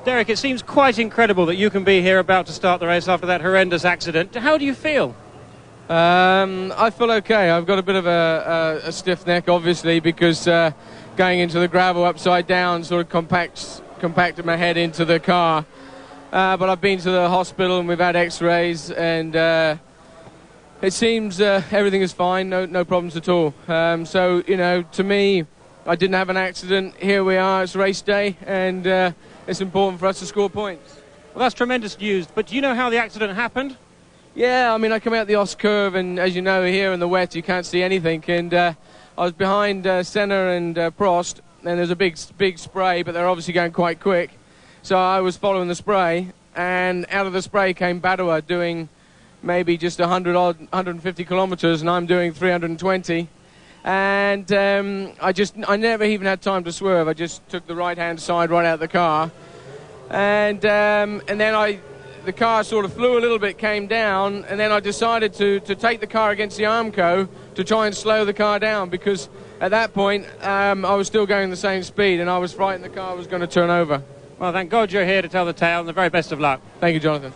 Derek, it seems quite incredible that you can be here about to start the race after that horrendous accident. How do you feel? I feel okay. I've got a bit of a stiff neck, obviously, because going into the gravel upside down sort of compacted my head into the car. But I've been to the hospital and we've had x-rays, and it seems everything is fine, no problems at all. So, you know, to me, I didn't have an accident. Here we are, it's race day, and it's important for us to score points. Well, that's tremendous news, but do you know how the accident happened? Yeah, I mean, I come out the Os curve, and as you know, here in the wet, you can't see anything. And I was behind Senna and Prost, and there's a big spray, but they're obviously going quite quick. So I was following the spray, and out of the spray came Badua doing maybe just 150 kilometers, and I'm doing 320. And I never even had time to swerve. I just took the right-hand side right out of the car, and then the car sort of flew a little bit, came down, and then I decided to take the car against the Armco to try and slow the car down, because at that point I was still going the same speed, and I was frightened the car was going to turn over. Well, thank God you're here to tell the tale, and the very best of luck. Thank you, Jonathan.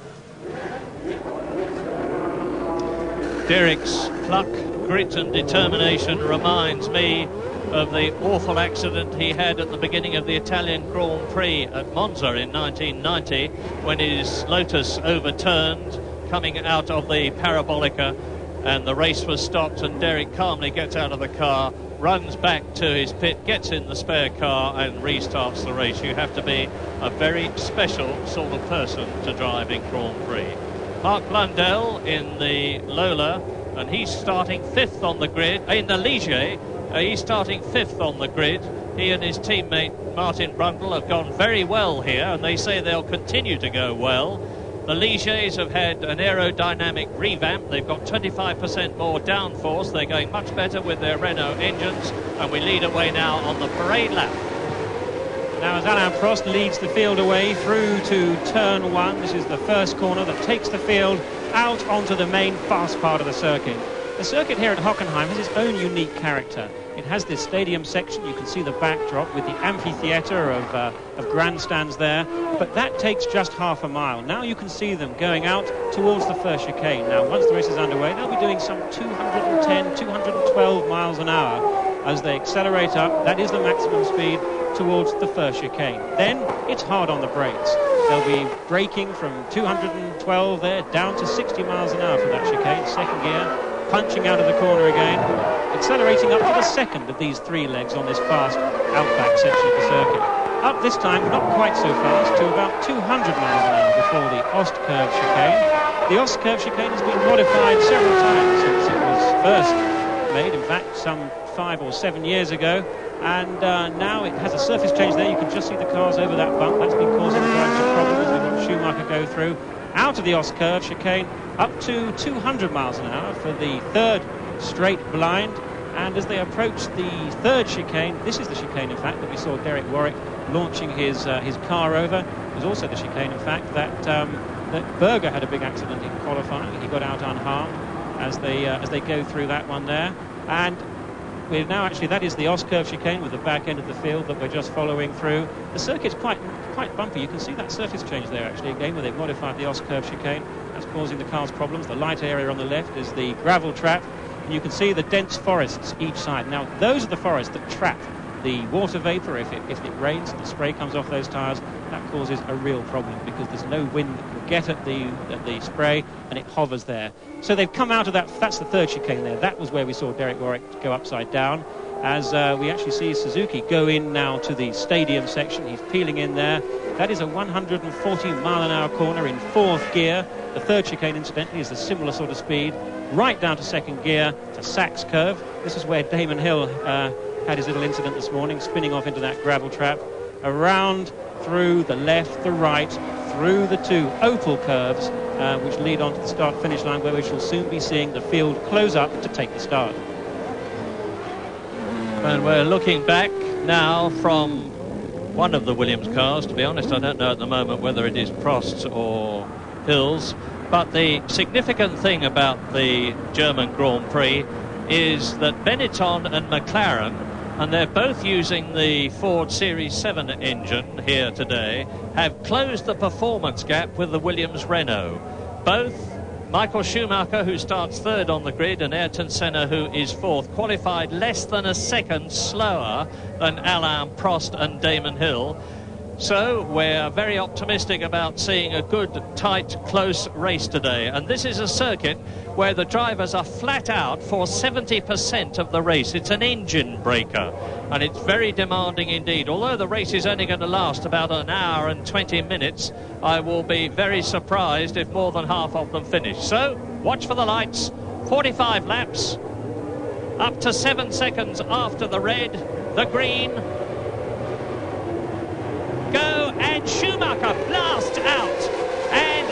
Derek's pluck, grit and determination reminds me of the awful accident he had at the beginning of the Italian Grand Prix at Monza in 1990, when his Lotus overturned coming out of the Parabolica, and the race was stopped, and Derek calmly gets out of the car, runs back to his pit, gets in the spare car and restarts the race. You have to be a very special sort of person to drive in Grand Prix. Mark Blundell in the Lola, and he's starting 5th on the grid. In the Ligier, he's starting 5th on the grid. He and his teammate Martin Brundle have gone very well here, and they say they'll continue to go well. The Ligiers have had an aerodynamic revamp. They've got 25% more downforce. They're going much better with their Renault engines, and we lead away now on the parade lap. Now as Alain Prost leads the field away through to turn 1, this is the first corner that takes the field out onto the main fast part of the circuit. The circuit here at Hockenheim has its own unique character. It has this stadium section, you can see the backdrop with the amphitheatre of grandstands there, but that takes just half a mile. Now you can see them going out towards the first chicane. Now once the race is underway, they'll be doing some 210, 212 miles an hour as they accelerate up. That is the maximum speed towards the first chicane. Then it's hard on the brakes. They'll be braking from 212 there down to 60 miles an hour for that chicane, second gear, punching out of the corner again, accelerating up to the second of these 3 legs on this fast outback section of the circuit. Up this time, not quite so fast, to about 200 miles an hour before the Ost curve chicane. The Ost curve chicane has been modified several times since it was first made, in fact some 5 or 7 years ago, and now it has a surface change there. You can just see the cars over that bump. That's been causing the drivers some problems as we watch Schumacher go through. Out of the Ost curve chicane up to 200 miles an hour for the 3rd straight blind, and as they approach the 3rd chicane, this is the chicane in fact that we saw Derek Warwick launching his car over. It was also the chicane in fact that Berger had a big accident in qualifying. He got out unharmed as they go through that one there, and we're now actually, that is the Ost curve chicane with the back end of the field that we're just following through. The circuit's quite bumpy. You can see that surface change there actually again where they've modified the Ost curve chicane. That's causing the cars problems. The light area on the left is the gravel trap, and you can see the dense forests each side. Now those are the forests that trap the water vapor. If it rains and the spray comes off those tyres, that causes a real problem because there's no wind that can get at the spray, and it hovers there. So they've come out of that. That's the 3rd chicane there. That was where we saw Derek Warwick go upside down, as we actually see Suzuki go in now to the stadium section. He's peeling in there. That is a 140 mile an hour corner in 4th gear. The 3rd chicane incidentally is a similar sort of speed, right down to 2nd gear to Sachs curve. This is where Damon Hill had his little incident this morning, spinning off into that gravel trap, around through the left, the right, through the 2 Opel curves, which lead on to the start-finish line, where we shall soon be seeing the field close up to take the start. And we're looking back now from one of the Williams cars. To be honest, I don't know at the moment whether it is Prost's or Hill's, but the significant thing about the German Grand Prix is that Benetton and McLaren and they're both using the Ford Series 7 engine here today, have closed the performance gap with the Williams-Renault. Both Michael Schumacher, who starts third on the grid, and Ayrton Senna, who is fourth, qualified less than a second slower than Alain Prost and Damon Hill. So we're very optimistic about seeing a good, tight, close race today. And this is a circuit where the drivers are flat out for 70% of the race. It's an engine breaker, and it's very demanding indeed. Although the race is only going to last about an hour and 20 minutes, I will be very surprised if more than half of them finish. So watch for the lights. 45 laps, up to 7 seconds after the red, the green. Go, and Schumacher blasts out, and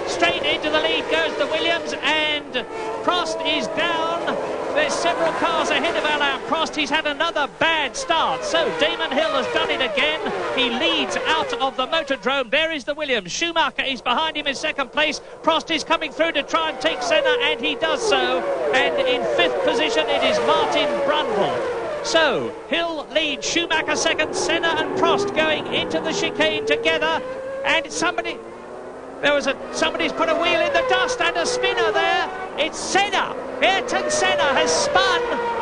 straight into the lead goes the Williams, and Prost is down. There's several cars ahead of Alain Prost. He's had another bad start, so Damon Hill has done it again. He leads out of the Motordrome. There is the Williams. Schumacher is behind him in second place. Prost is coming through to try and take Senna, and he does so. And in fifth position it is Martin Brundle. So, Hill leads, Schumacher second, Senna and Prost going into the chicane together. And somebody's put a wheel in the dust and a spinner there. It's Senna. Ayrton Senna has spun.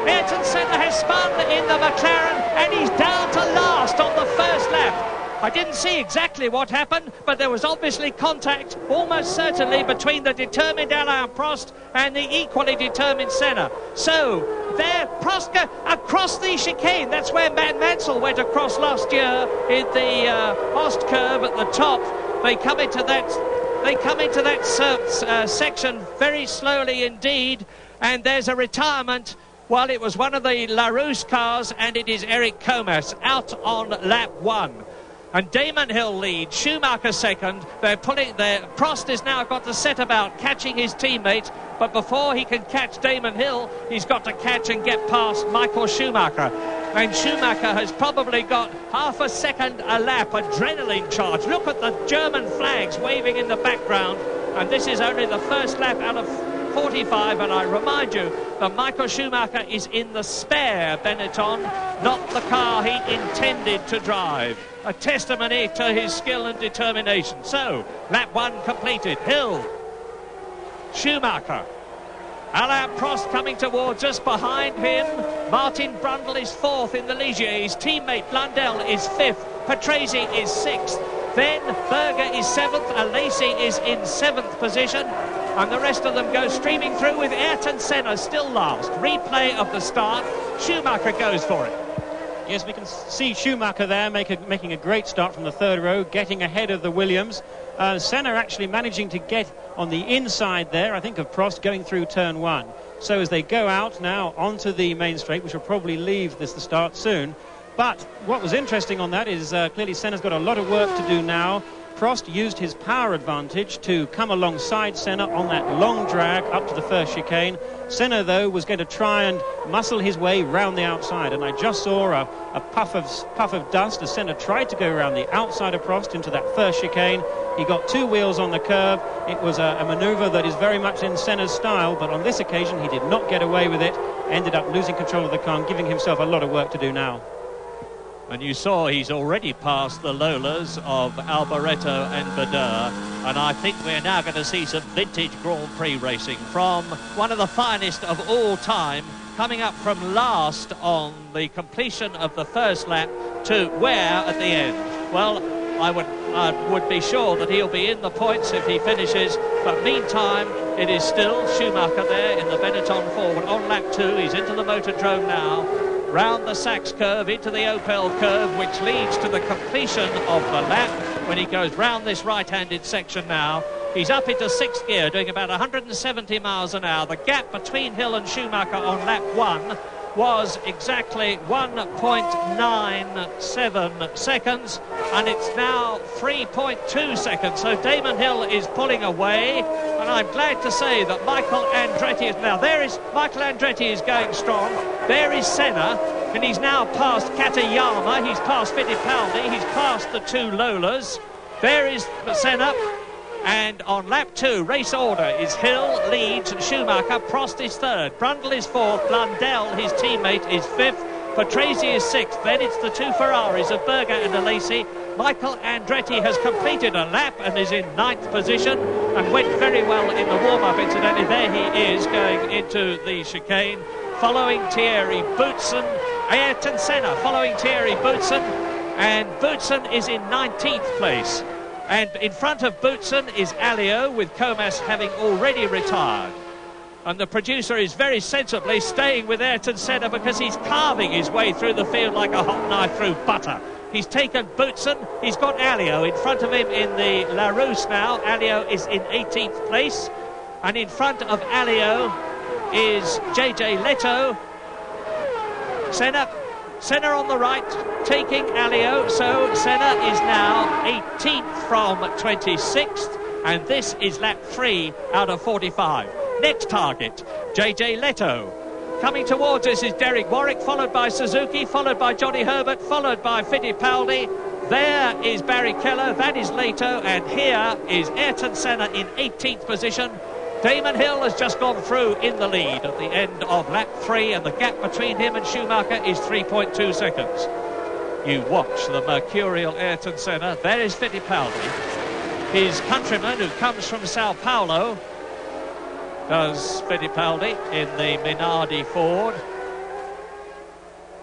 Ayrton Senna has spun in the McLaren, and he's down to last on the first lap. I didn't see exactly what happened, but there was obviously contact, almost certainly, between the determined Alain Prost and the equally determined Senna. So, there, Prost across the chicane. That's where Matt Mansell went across last year in the Ost curve at the top. They come into that section very slowly indeed, and there's a retirement. Well, it was one of the LaRousse cars, and it is Eric Comas out on lap 1. And Damon Hill leads, Schumacher second. Prost has now got to set about catching his teammate, but before he can catch Damon Hill, he's got to catch and get past Michael Schumacher. And Schumacher has probably got half a second a lap, adrenaline charge. Look at the German flags waving in the background, and this is only the first lap out of 45, and I remind you that Michael Schumacher is in the spare Benetton, not the car he intended to drive. A testimony to his skill and determination. So, lap 1 completed. Hill, Schumacher, Alain Prost coming towards us. Behind him, Martin Brundle is fourth in the Ligier. His teammate Blundell is fifth. Patrese is sixth. Then Berger is seventh. Alesi is in seventh position. And the rest of them go streaming through with Ayrton Senna still last. Replay of the start. Schumacher goes for it. Yes, we can see Schumacher there making a great start from the third row, getting ahead of the Williams. Senna actually managing to get on the inside there, I think, of Prost going through turn 1. So as they go out now onto the main straight, which will probably leave the start soon. But what was interesting on that is clearly Senna's got a lot of work to do now. Prost used his power advantage to come alongside Senna on that long drag up to the first chicane. Senna, though, was going to try and muscle his way round the outside, and I just saw a puff of dust as Senna tried to go around the outside of Prost into that first chicane. He got two wheels on the curb. It was a manoeuvre that is very much in Senna's style, but on this occasion he did not get away with it, ended up losing control of the car and giving himself a lot of work to do now. And you saw he's already passed the Lolas of Alboreto and Bader, and I think we're now going to see some vintage Grand Prix racing from one of the finest of all time, coming up from last on the completion of the first lap to where at the end? Well, I would be sure that he'll be in the points if he finishes, but meantime it is still Schumacher there in the Benetton Forward on lap 2. He's into the Motordrome now, round the Sachs curve into the Opel curve, which leads to the completion of the lap when he goes round this right-handed section now. He's up into sixth gear, doing about 170 miles an hour. The gap between Hill and Schumacher on lap 1 was exactly 1.97 seconds, and it's now 3.2 seconds. So Damon Hill is pulling away, and I'm glad to say that Michael Andretti is now. There is Michael Andretti is going strong. There is Senna, and he's now past Katayama. He's past Fittipaldi. He's past the two Lolas. There is Senna. And on lap 2, race order is Hill leads Schumacher, Prost is third, Brundle is fourth, Blundell, his teammate, is fifth, Patrese is 6th. Then it's the 2 Ferraris of Berger and Alesi. Michael Andretti has completed a lap and is in 9th position and went very well in the warm-up, incidentally. There he is going into the chicane, following Thierry Boutsen. Ayrton Senna following Thierry Boutsen, and Boutsen is in 19th place. And in front of Boutsen is Alliot, with Comas having already retired. And the producer is very sensibly staying with Ayrton Senna because he's carving his way through the field like a hot knife through butter. He's taken Boutsen, he's got Alliot in front of him in the Larousse now. Alliot is in 18th place, and in front of Alliot is JJ Leto. Senna on the right, taking Alliot, so Senna is now 18th from 26th, and this is lap 3 out of 45. Next target, JJ Leto. Coming towards us is Derek Warwick, followed by Suzuki, followed by Johnny Herbert, followed by Fittipaldi. There is Barrichello, that is Leto, and here is Ayrton Senna in 18th position. Damon Hill has just gone through in the lead at the end of lap 3, and the gap between him and Schumacher is 3.2 seconds. You watch the mercurial Ayrton Senna. There is Fittipaldi, his countryman who comes from Sao Paulo. Does Fittipaldi in the Minardi Ford.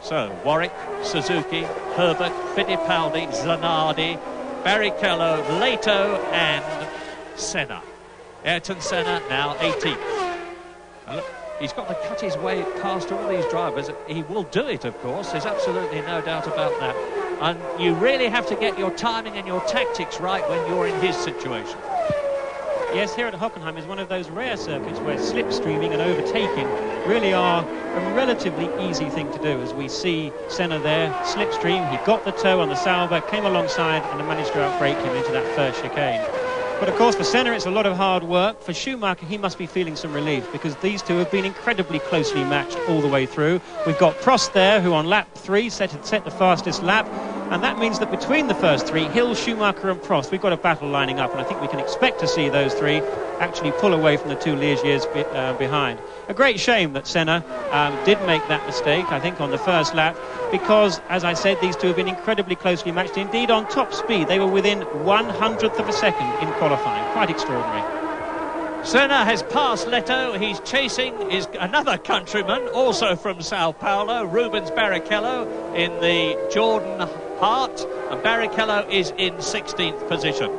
So Warwick, Suzuki, Herbert, Fittipaldi, Zanardi, Barrichello, Leto and Senna. Ayrton Senna now 18th. And look, he's got to cut his way past all these drivers. He will do it, of course. There's absolutely no doubt about that. And you really have to get your timing and your tactics right when you're in his situation. Yes, here at Hockenheim is one of those rare circuits where slipstreaming and overtaking really are a relatively easy thing to do. As we see Senna there, slipstream, he got the toe on the Sauber, came alongside and managed to outbrake him into that first chicane. But of course for Senna it's a lot of hard work. For Schumacher he must be feeling some relief because these two have been incredibly closely matched all the way through. We've got Prost there who on lap 3 set the fastest lap, and that means that between the first three, Hill, Schumacher and Prost, we've got a battle lining up, and I think we can expect to see those three actually pull away from the two Ligiers behind. A great shame that Senna did make that mistake, I think, on the first lap, because, as I said, these two have been incredibly closely matched. Indeed, on top speed, they were within 1/100th of a second in qualifying. Quite extraordinary. Senna has passed Leto. He's chasing another countryman, also from Sao Paulo, Rubens Barrichello, in the Jordan Hart, and Barrichello is in 16th position.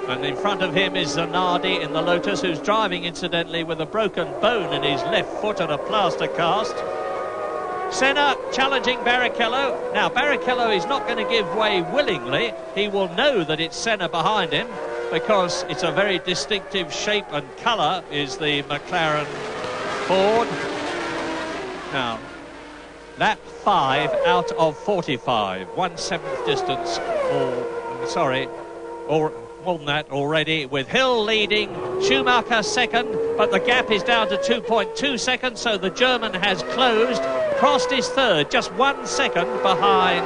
And in front of him is Zanardi in the Lotus, who's driving, incidentally, with a broken bone in his left foot and a plaster cast. Senna challenging Barrichello. Now, Barrichello is not going to give way willingly. He will know that it's Senna behind him, because it's a very distinctive shape and colour is the McLaren Ford. Now, lap 5 out of 45, 1/7 distance, or more than that already, with Hill leading, Schumacher second, but the gap is down to 2.2 seconds, so the German has closed. Prost is third, just 1 second behind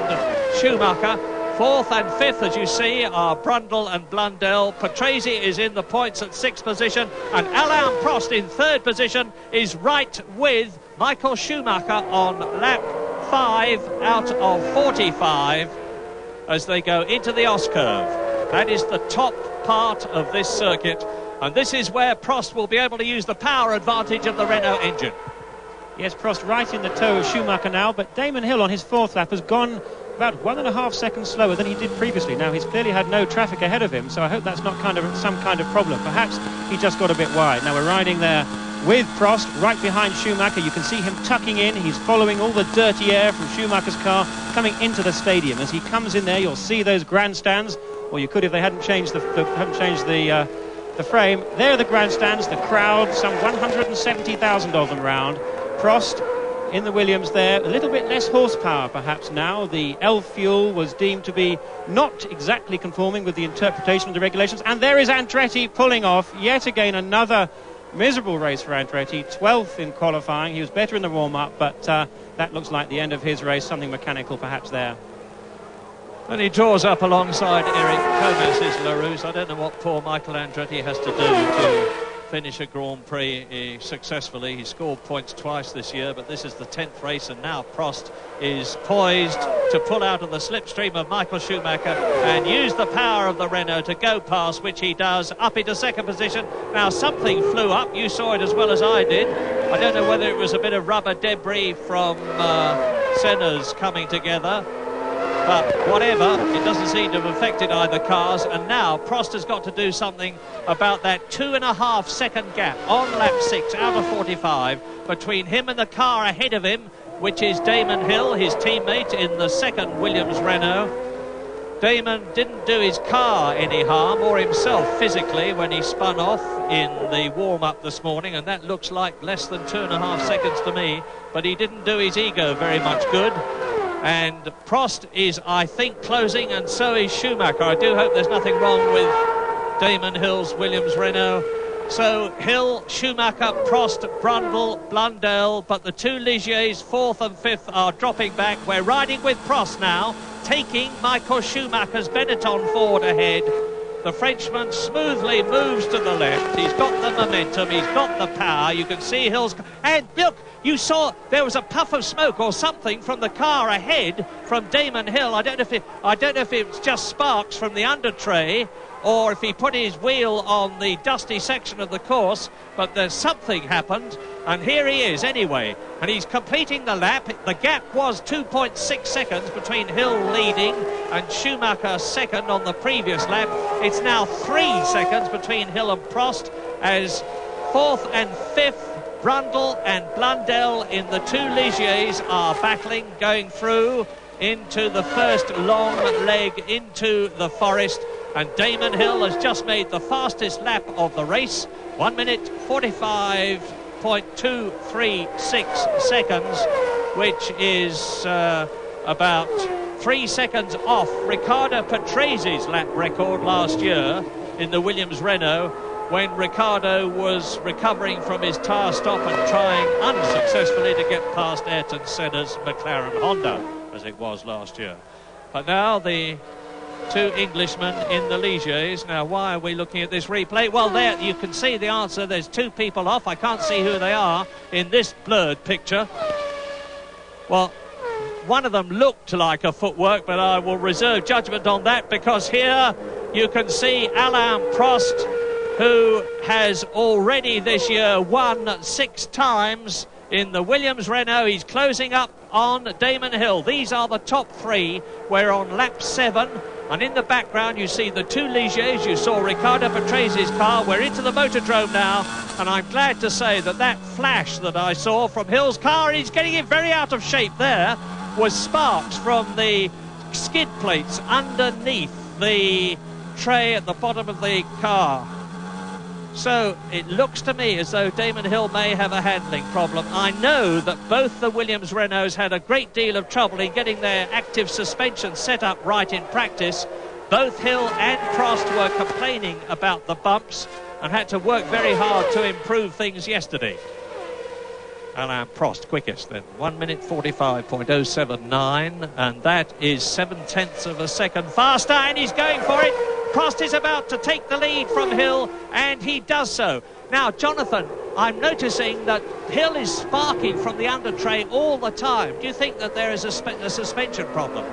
Schumacher. Fourth and fifth, as you see, are Brundle and Blundell. Patrese is in the points at 6th position, and Alain Prost in 3rd position is right with Michael Schumacher on lap 5 out of 45 as they go into the Oscurve. That is the top part of this circuit, and this is where Prost will be able to use the power advantage of the Renault engine. Yes, Prost right in the toe of Schumacher now, but Damon Hill on his 4th lap has gone about 1.5 seconds slower than he did previously. Now, he's clearly had no traffic ahead of him, so I hope that's not some kind of problem. Perhaps he just got a bit wide. Now, we're riding there with Prost right behind Schumacher. You can see him tucking in. He's following all the dirty air from Schumacher's car coming into the stadium. As he comes in there, you'll see those grandstands, or you could if they hadn't changed the frame. There are the grandstands, the crowd, some 170,000 of them round. Prost in the Williams there, a little bit less horsepower perhaps now. The L fuel was deemed to be not exactly conforming with the interpretation of the regulations, and there is Andretti pulling off. Yet again another miserable race for Andretti, 12th in qualifying. He was better in the warm-up, but that looks like the end of his race, something mechanical perhaps there. And he draws up alongside Eric Comas' Larousse. I don't know what poor Michael Andretti has to do to finish a Grand Prix successfully. He scored points twice this year, but this is the 10th race, and now Prost is poised to pull out of the slipstream of Michael Schumacher and use the power of the Renault to go past, which he does, up into second position. Now something flew up, you saw it as well as I did. I don't know whether it was a bit of rubber debris from Senna's coming together, but whatever, it doesn't seem to have affected either cars. And now Prost has got to do something about that 2.5 second gap on lap 6 out of 45 between him and the car ahead of him, which is Damon Hill, his teammate in the second Williams Renault. Damon didn't do his car any harm, or himself physically, when he spun off in the warm-up this morning, and that looks like less than 2.5 seconds to me, but he didn't do his ego very much good. And Prost is, I think, closing, and so is Schumacher. I do hope there's nothing wrong with Damon Hill's Williams Renault. So Hill, Schumacher, Prost, Brundle, Blundell, but the two Ligiers, 4th and 5th, are dropping back. We're riding with Prost now, taking Michael Schumacher's Benetton Ford ahead. The Frenchman smoothly moves to the left. He's got the momentum, he's got the power. You can see Hill's... And look, you saw there was a puff of smoke or something from the car ahead from Damon Hill. I don't know if it's just sparks from the under tray, or if he put his wheel on the dusty section of the course, but there's something happened, and here he is anyway, and he's completing the lap. The gap was 2.6 seconds between Hill leading and Schumacher second on the previous lap. It's now 3 seconds between Hill and Prost, as 4th and 5th Brundle and Blundell in the two Ligiers are battling, going through into the first long leg into the forest. And Damon Hill has just made the fastest lap of the race, 1 minute 45.236 seconds, which is about 3 seconds off Riccardo Patrese lap record last year in the Williams Renault, when Riccardo was recovering from his tyre stop and trying unsuccessfully to get past Ayrton Senna's McLaren Honda, as it was last year. But now the two Englishmen in the Ligiers. Now, why are we looking at this replay? Well, there you can see the answer. There's two people off. I can't see who they are in this blurred picture. Well, one of them looked like a footwork, but I will reserve judgment on that, because here you can see Alain Prost, who has already this year won 6 times in the Williams Renault. He's closing up on Damon Hill. These are the top 3. We're on lap 7. And in the background you see the two Ligiers. You saw Riccardo Patrese's car. We're into the motordrome now, and I'm glad to say that that flash that I saw from Hill's car, and he's getting it very out of shape there, was sparks from the skid plates underneath the tray at the bottom of the car. So it looks to me as though Damon Hill may have a handling problem. I know that both the Williams Renaults had a great deal of trouble in getting their active suspension set up right in practice. Both Hill and Prost were complaining about the bumps and had to work very hard to improve things yesterday. Alain Prost quickest then, 1 minute 45.079, and that is 7/10 of a second faster, and he's going for it. Prost is about to take the lead from Hill, and he does so. Now, Jonathan, I'm noticing that Hill is sparking from the under tray all the time. Do you think that there is a suspension problem?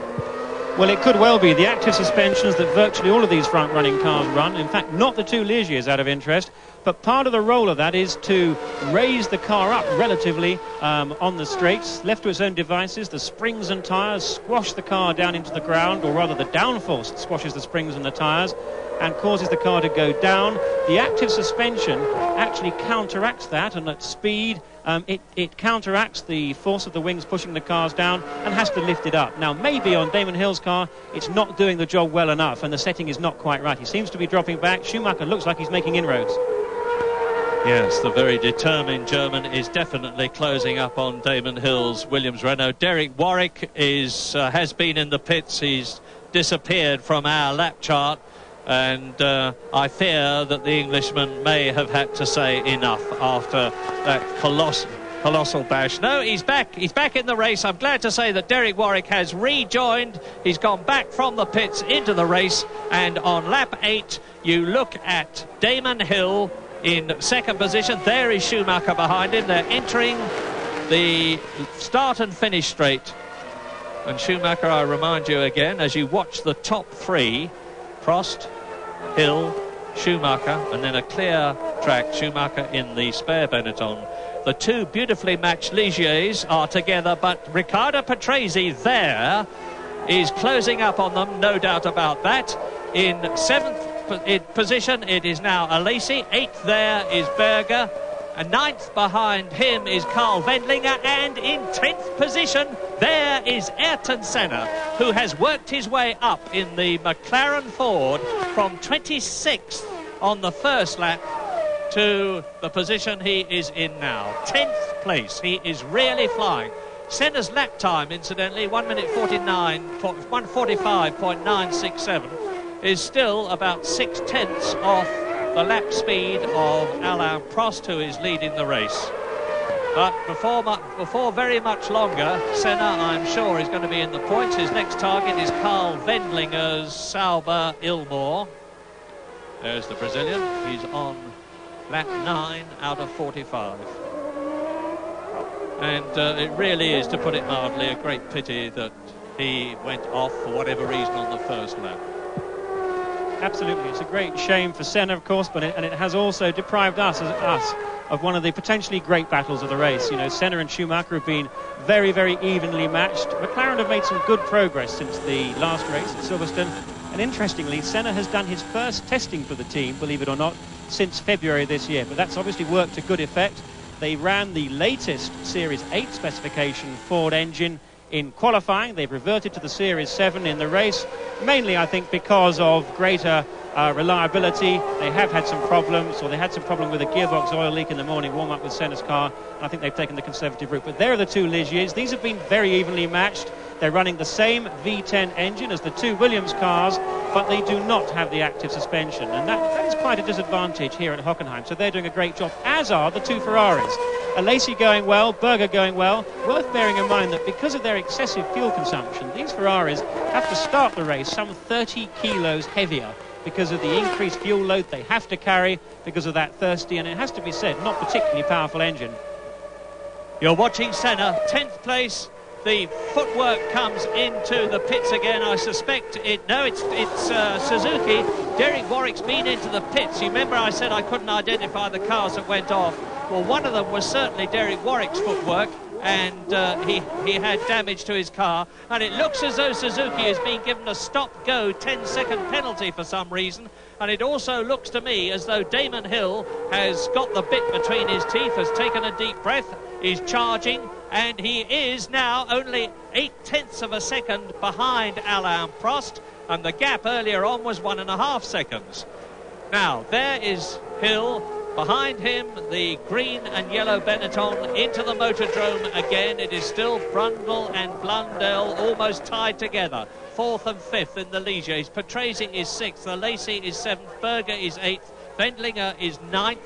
Well, it could well be. The active suspensions that virtually all of these front-running cars run, in fact, not the two Ligiers out of interest, but part of the role of that is to raise the car up relatively on the straights. Left to its own devices, the springs and tyres squash the car down into the ground, or rather the downforce squashes the springs and the tyres and causes the car to go down. The active suspension actually counteracts that, and at speed it counteracts the force of the wings pushing the cars down and has to lift it up. Now, maybe on Damon Hill's car it's not doing the job well enough and the setting is not quite right. He seems to be dropping back. Schumacher looks like he's making inroads. Yes, the very determined German is definitely closing up on Damon Hill's Williams Renault. Derek Warwick has been in the pits. He's disappeared from our lap chart, and I fear that the Englishman may have had to say enough after that colossal bash. No, he's back in the race. I'm glad to say that Derek Warwick has rejoined. He's gone back from the pits into the race, and on lap 8 you look at Damon Hill in second position. There is Schumacher behind him. They're entering the start and finish straight. And Schumacher, I remind you again, as you watch the top three, Prost, Hill, Schumacher, and then a clear track, Schumacher in the spare Benetton. The two beautifully matched Ligiers are together, but Riccardo Patrese there is closing up on them, no doubt about that. In seventh position, it is now Alesi. Eighth there is Berger. And ninth behind him is Carl Wendlinger. And in 10th position, there is Ayrton Senna, who has worked his way up in the McLaren Ford from 26th on the first lap to the position he is in now. 10th place. He is really flying. Senna's lap time, incidentally, 1:45.967, is still about 6/10 off the lap speed of Alain Prost, who is leading the race. But before very much longer, Senna, I'm sure, is going to be in the points. His next target is Carl Wendlinger's Sauber Ilmor. There's the Brazilian. He's on lap 9 out of 45. And it really is, to put it mildly, a great pity that he went off for whatever reason on the first lap. Absolutely, it's a great shame for Senna, of course, but it has also deprived us of one of the potentially great battles of the race. You know, Senna and Schumacher have been very, very evenly matched. McLaren have made some good progress since the last race at Silverstone, and interestingly, Senna has done his first testing for the team, believe it or not, since February this year, but that's obviously worked to good effect. They ran the latest Series 8 specification Ford engine in qualifying. They've reverted to the Series 7 in the race, mainly I think because of greater reliability. They have had some problems, or they had some problem with a gearbox oil leak in the morning warm-up with Senna's car, and I think they've taken the conservative route. But there are the two Ligiers. These have been very evenly matched. They're running the same V10 engine as the two Williams cars, but they do not have the active suspension, and that is quite a disadvantage here at Hockenheim. So they're doing a great job, as are the two Ferraris. Alesi going well, Berger going well. Worth bearing in mind that because of their excessive fuel consumption, these Ferraris have to start the race some 30 kilos heavier because of the increased fuel load they have to carry because of that thirsty, and it has to be said, not particularly powerful engine. You're watching Senna, 10th place. The footwork comes into the pits again. I suspect it's Suzuki. Derek Warwick's been into the pits. You remember I said I couldn't identify the cars that went off. Well, one of them was certainly Derek Warwick's footwork, and he had damage to his car. And it looks as though Suzuki has been given a stop-go 10-second penalty for some reason. And it also looks to me as though Damon Hill has got the bit between his teeth, has taken a deep breath, is charging, and he is now only 0.8 of a second behind Alain Prost, and the gap earlier on was 1.5 seconds. Now, there is Hill. Behind him, the green and yellow Benetton into the motordrome again. It is still Brundle and Blundell almost tied together. 4th and 5th in the Ligiers. Patrese is 6th. Alesi is 7th. Berger is 8th. Wendlinger is 9th.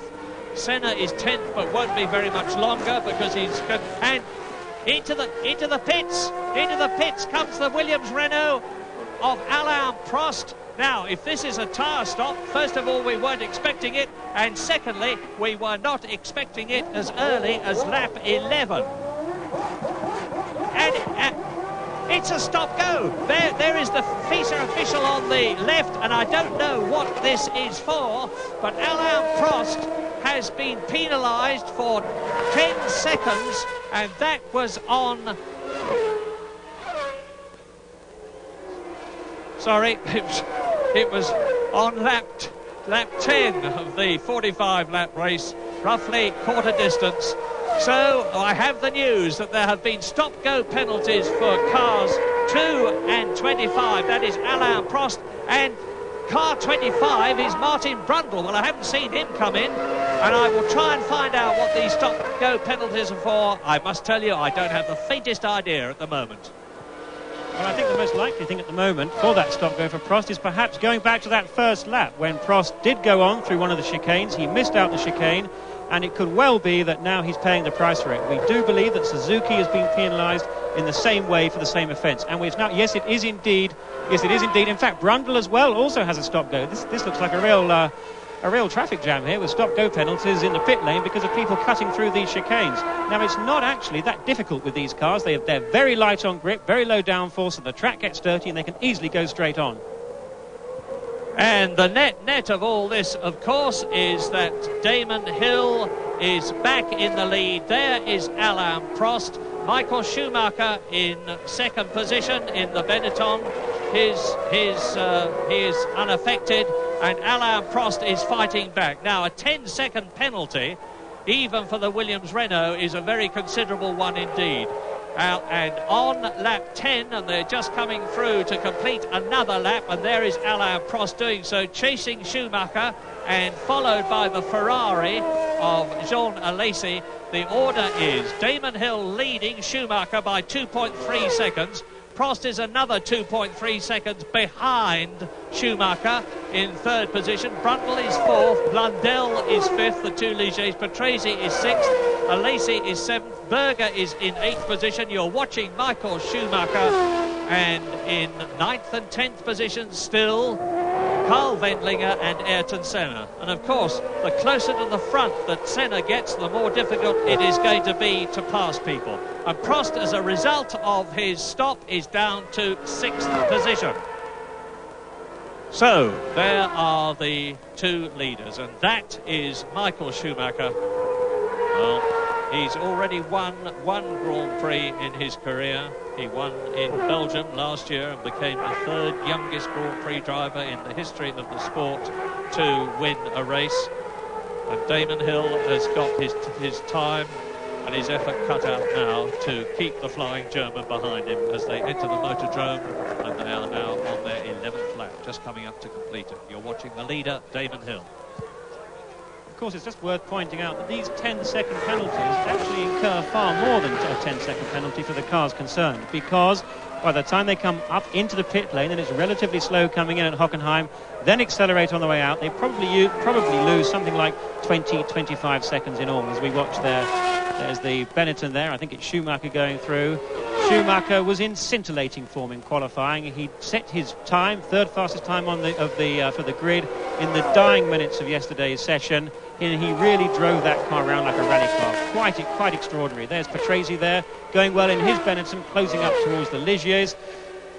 Senna is 10th, but won't be very much longer because he's... And into the pits. Into the pits comes the Williams Renault of Alain Prost. Now, if this is a tyre stop, first of all, we weren't expecting it, and secondly, we were not expecting it as early as lap 11. And it's a stop-go. There is the FISA official on the left, and I don't know what this is for, but Alain Prost has been penalised for 10 seconds, and that was on... Sorry, it was on lap 10 of the 45-lap race, roughly quarter distance. So I have the news that there have been stop-go penalties for cars 2 and 25. That is Alain Prost, and car 25 is Martin Brundle. Well, I haven't seen him come in, and I will try and find out what these stop-go penalties are for. I must tell you, I don't have the faintest idea at the moment. Well, I think the most likely thing at the moment for that stop-go for Prost is perhaps going back to that first lap when Prost did go on through one of the chicanes. He missed out the chicane, and it could well be that now he's paying the price for it. We do believe that Suzuki has been penalised in the same way for the same offence, and we've now... Yes, it is indeed. In fact, Brundle as well also has a stop-go. This looks like a a real traffic jam here with stop-go penalties in the pit lane because of people cutting through these chicanes. Now, it's not actually that difficult with these cars. They're very light on grip, very low downforce, and the track gets dirty and they can easily go straight on. And the net of all this, of course, is that Damon Hill is back in the lead. There is Alain Prost. Michael Schumacher in second position in the Benetton. He is unaffected, and Alain Prost is fighting back. Now, a 10-second penalty, even for the Williams Renault, is a very considerable one indeed. And on lap 10, and they're just coming through to complete another lap, and there is Alain Prost doing so, chasing Schumacher, and followed by the Ferrari of Jean Alesi. The order is Damon Hill leading Schumacher by 2.3 seconds. Prost is another 2.3 seconds behind Schumacher in third position. Brundle is fourth, Blundell is fifth, the two Ligers. Patrese is sixth, Alesi is seventh, Berger is in eighth position. You're watching Michael Schumacher, and in ninth and 10th positions still Carl Wendlinger and Ayrton Senna. And of course, the closer to the front that Senna gets, the more difficult it is going to be to pass people. And Prost, as a result of his stop, is down to sixth position. So there are the two leaders, and that is Michael Schumacher. Well, he's already won one Grand Prix in his career. He won in Belgium last year and became the third youngest Grand Prix driver in the history of the sport to win a race. And Damon Hill has got his time and his effort cut out now to keep the Flying German behind him as they enter the Motordrome, and they are now on their 11th lap, just coming up to complete it. You're watching the leader, Damon Hill. Of course, it's just worth pointing out that these 10-second penalties actually incur far more than a 10-second penalty for the cars concerned, because by the time they come up into the pit lane, and it's relatively slow coming in at Hockenheim, then accelerate on the way out, they probably lose something like 20-25 seconds in all. As we watch there's the Benetton there. I think it's Schumacher going through. Schumacher was in scintillating form in qualifying. He set his time, third fastest time for the grid in the dying minutes of yesterday's session. And he really drove that car around like a rally car. Quite extraordinary. There's Patrese there, going well in his Benetton, closing up towards the Ligiers.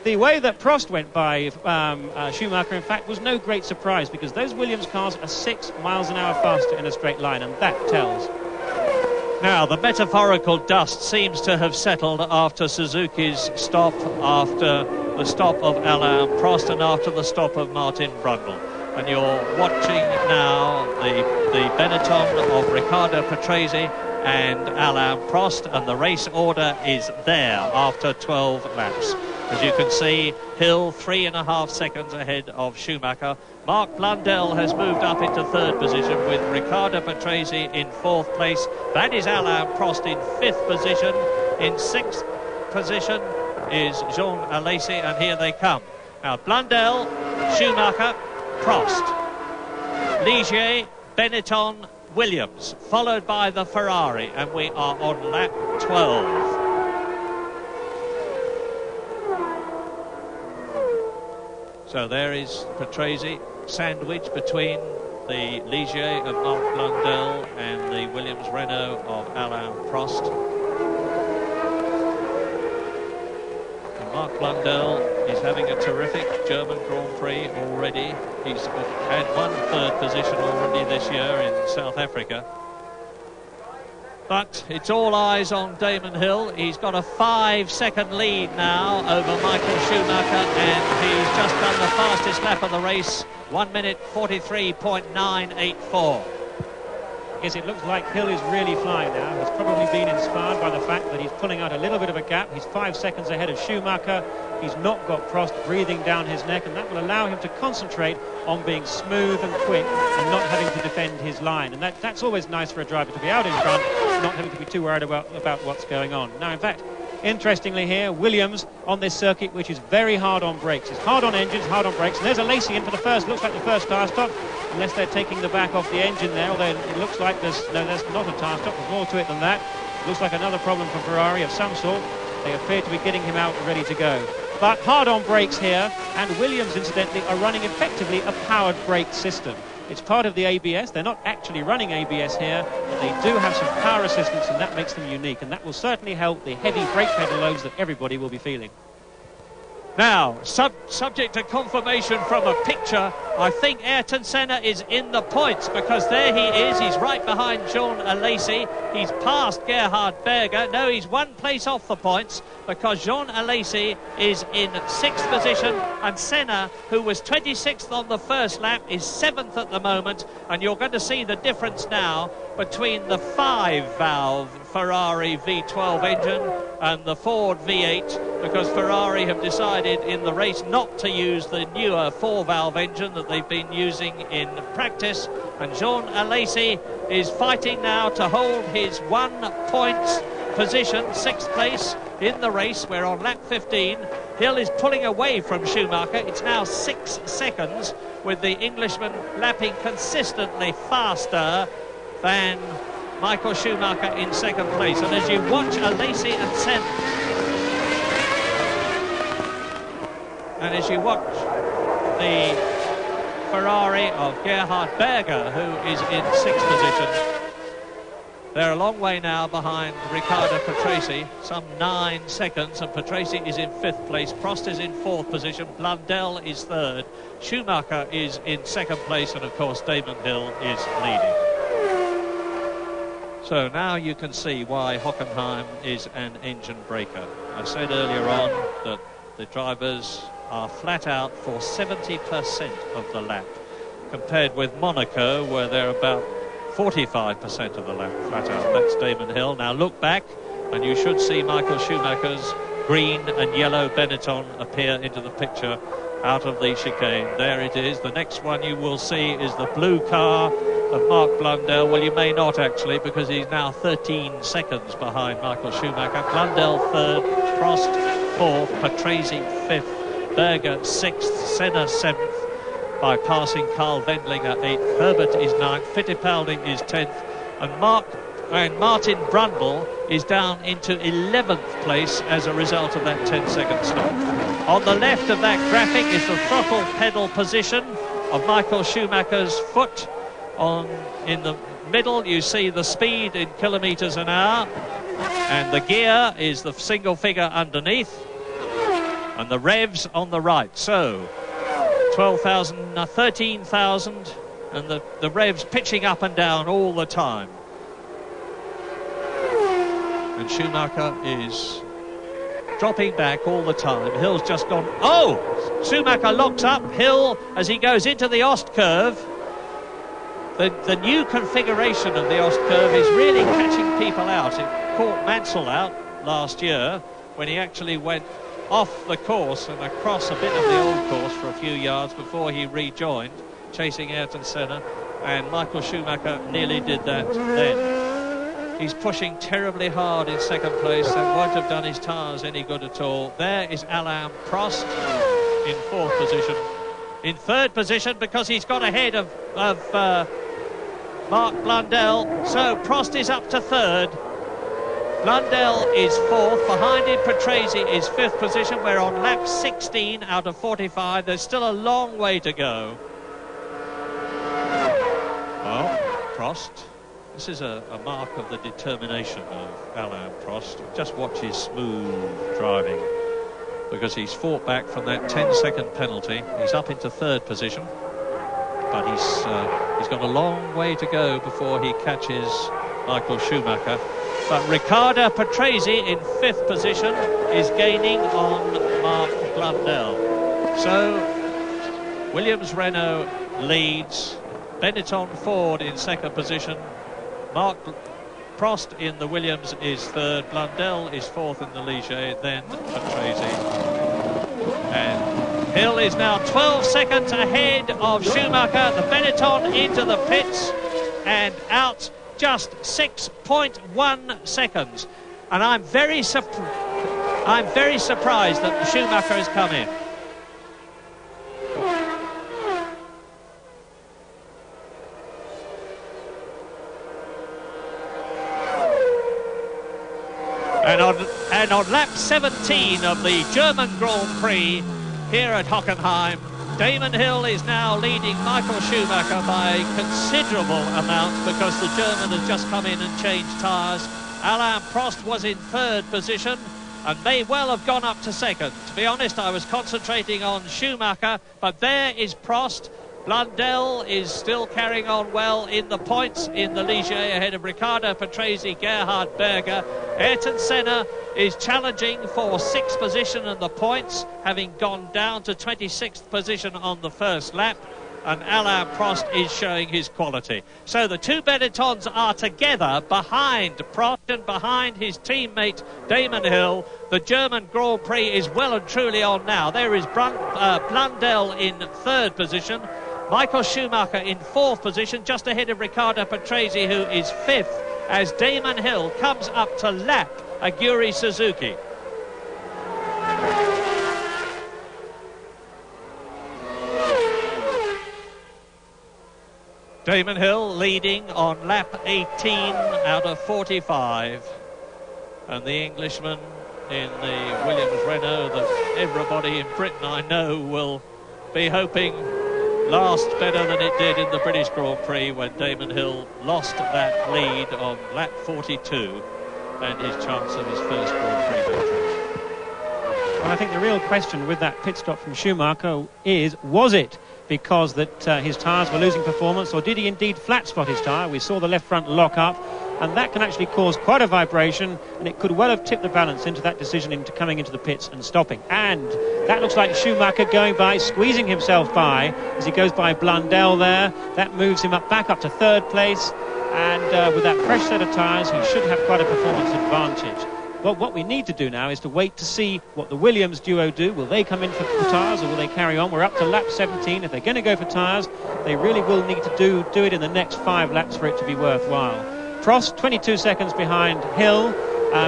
The way that Prost went by Schumacher, in fact, was no great surprise, because those Williams cars are 6 miles an hour faster in a straight line, and that tells. Now, the metaphorical dust seems to have settled after Suzuki's stop, after the stop of Alain Prost, and after the stop of Martin Brundle. And you're watching now the Benetton of Riccardo Patrese and Alain Prost, and the race order is there after 12 laps. As you can see, Hill 3.5 seconds ahead of Schumacher. Mark Blundell has moved up into third position with Riccardo Patrese in fourth place. That is Alain Prost in fifth position. In sixth position is Jean Alesi, and here they come. Now, Blundell, Schumacher, Prost, Ligier, Benetton, Williams, followed by the Ferrari, and we are on lap 12. So there is Patrese, sandwiched between the Ligier of Mark Blundell and the Williams Renault of Alain Prost. And Mark Blundell is having a terrific German Grand Prix already. He's had one third position already this year in South Africa. But it's all eyes on Damon Hill. He's got a 5-second lead now over Michael Schumacher, and he's just done the fastest lap of the race, 1 minute 43.984. Yes, it looks like Hill is really flying now. He's probably been inspired by the fact that he's pulling out a little bit of a gap. He's 5 seconds ahead of Schumacher. He's not got Prost breathing down his neck, and that will allow him to concentrate on being smooth and quick and not having to defend his line. And that's always nice for a driver, to be out in front, not having to be too worried about what's going on. Now, in fact, interestingly here, Williams on this circuit, which is very hard on brakes. It's hard on engines, hard on brakes. And there's Alesi in for the first, looks like the first tyre stop, unless they're taking the back off the engine there, although it looks like there's not a tyre stop. There's more to it than that. Looks like another problem for Ferrari of some sort. They appear to be getting him out and ready to go. But hard on brakes here, and Williams, incidentally, are running effectively a powered brake system. It's part of the ABS. They're not actually running ABS here, but they do have some power assistance, and that makes them unique, and that will certainly help the heavy brake pedal loads that everybody will be feeling. Now, subject to confirmation from a picture, I think Ayrton Senna is in the points, because there he is. He's right behind Jean Alesi. He's past Gerhard Berger. No, he's one place off the points, because Jean Alesi is in 6th position, and Senna, who was 26th on the first lap, is 7th at the moment. And you're going to see the difference now between the 5-valve Ferrari V12 engine and the Ford V8, because Ferrari have decided in the race not to use the newer 4-valve engine that they've been using in practice. And Jean Alesi is fighting now to hold his 1 point position, 6th place in the race. We're on lap 15. Hill is pulling away from Schumacher. It's now 6 seconds, with the Englishman lapping consistently faster than Michael Schumacher in 2nd place. And as you watch Alesi and Senna, and as you watch the Ferrari of Gerhard Berger, who is in 6th position, they're a long way now behind Riccardo Patrese, some 9 seconds, and Patrese is in 5th place. Prost is in 4th position. Blundell is 3rd. Schumacher is in 2nd place, and of course Damon Hill is leading. So now you can see why Hockenheim is an engine breaker. I said earlier on that the drivers are flat out for 70% of the lap, compared with Monaco, where they're about 45% of the lap flat out. That's Damon Hill. Now look back, and you should see Michael Schumacher's green and yellow Benetton appear into the picture out of the chicane. There it is. The next one you will see is the blue car of Mark Blundell. Well, you may not actually, because he's now 13 seconds behind Michael Schumacher. Blundell 3rd, Prost 4th, Patrese 5th, Berger 6th, Senna 7th, by passing Carl Wendlinger 8th. Herbert is 9th, Fittipaldi is 10th, and Martin Brundle is down into 11th place as a result of that 10-second stop. On the left of that graphic is the throttle pedal position of Michael Schumacher's foot. In the middle you see the speed in kilometres an hour, and the gear is the single figure underneath, and the revs on the right. So 12,000, 13,000, and the revs pitching up and down all the time. And Schumacher is dropping back all the time. Hill's just gone. Oh! Schumacher locks up Hill as he goes into the Ost curve. The new configuration of the Ost curve is really catching people out. It caught Mansell out last year when he actually went off the course and across a bit of the old course for a few yards before he rejoined, chasing Ayrton Senna, and Michael Schumacher nearly did that then. He's pushing terribly hard in 2nd place and won't have done his tyres any good at all. There is Alain Prost in 4th position. In 3rd position, because he's got ahead of Mark Blundell, so Prost is up to 3rd. Blundell is 4th. Behind him, Patrese is 5th position. We're on lap 16 out of 45. There's still a long way to go. Well, Prost. This is a mark of the determination of Alain Prost. Just watch his smooth driving, because he's fought back from that 10-second penalty. He's up into 3rd position, but he's got a long way to go before he catches Michael Schumacher. But Riccardo Patrese in 5th position is gaining on Mark Blundell. So Williams-Renault leads, Benetton Ford in 2nd position, Mark Prost in the Williams is 3rd, Blundell is 4th in the Ligier, then Patrese. And Hill is now 12 seconds ahead of Schumacher. The Benetton into the pits and out just 6.1 seconds. And I'm very surprised that Schumacher has come in. And on lap 17 of the German Grand Prix here at Hockenheim, Damon Hill is now leading Michael Schumacher by a considerable amount because the German has just come in and changed tyres. Alain Prost was in third position and may well have gone up to second. To be honest, I was concentrating on Schumacher, but there is Prost. Blundell is still carrying on well in the points in the Ligier ahead of Riccardo Patrese, Gerhard Berger. Ayrton Senna is challenging for 6th position in the points, having gone down to 26th position on the first lap. And Alain Prost is showing his quality. So the two Benettons are together behind Prost and behind his teammate Damon Hill. The German Grand Prix is well and truly on now. There is Blundell in third position. Michael Schumacher in fourth position, just ahead of Riccardo Patrese, who is fifth, as Damon Hill comes up to lap Aguri Suzuki. Damon Hill leading on lap 18 out of 45. And the Englishman in the Williams Renault that everybody in Britain I know will be hoping last better than it did in the British Grand Prix when Damon Hill lost that lead on lap 42 and his chance of his first Grand Prix victory. Well, I think the real question with that pit stop from Schumacher is, was it because that his tyres were losing performance, or did he indeed flat spot his tyre? We saw the left front lock up, and that can actually cause quite a vibration, and it could well have tipped the balance into that decision into coming into the pits and stopping. And that looks like Schumacher going by, squeezing himself by as he goes by Blundell there. That moves him back up to third place, and with that fresh set of tyres he should have quite a performance advantage. Well, what we need to do now is to wait to see what the Williams duo do. Will they come in for tyres, or will they carry on? We're up to lap 17. If they're going to go for tyres, they really will need to do it in the next 5 laps for it to be worthwhile. Prost 22 seconds behind Hill.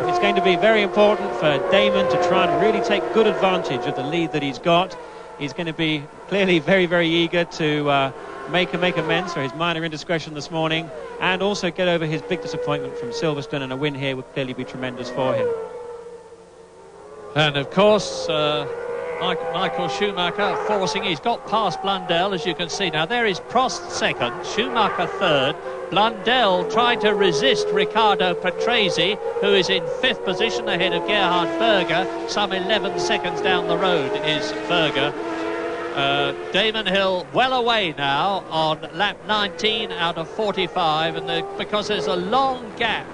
It's going to be very important for Damon to try and really take good advantage of the lead that he's got. He's going to be clearly very, very eager to make amends for his minor indiscretion this morning, and also get over his big disappointment from Silverstone, and a win here would clearly be tremendous for him. And of course Michael Schumacher forcing, he's got past Blundell, as you can see now. There is Prost second, Schumacher third, Blundell trying to resist Riccardo Patrese, who is in fifth position ahead of Gerhard Berger. Some 11 seconds down the road is Berger. Damon Hill well away now on lap 19 out of 45, and because there's a long gap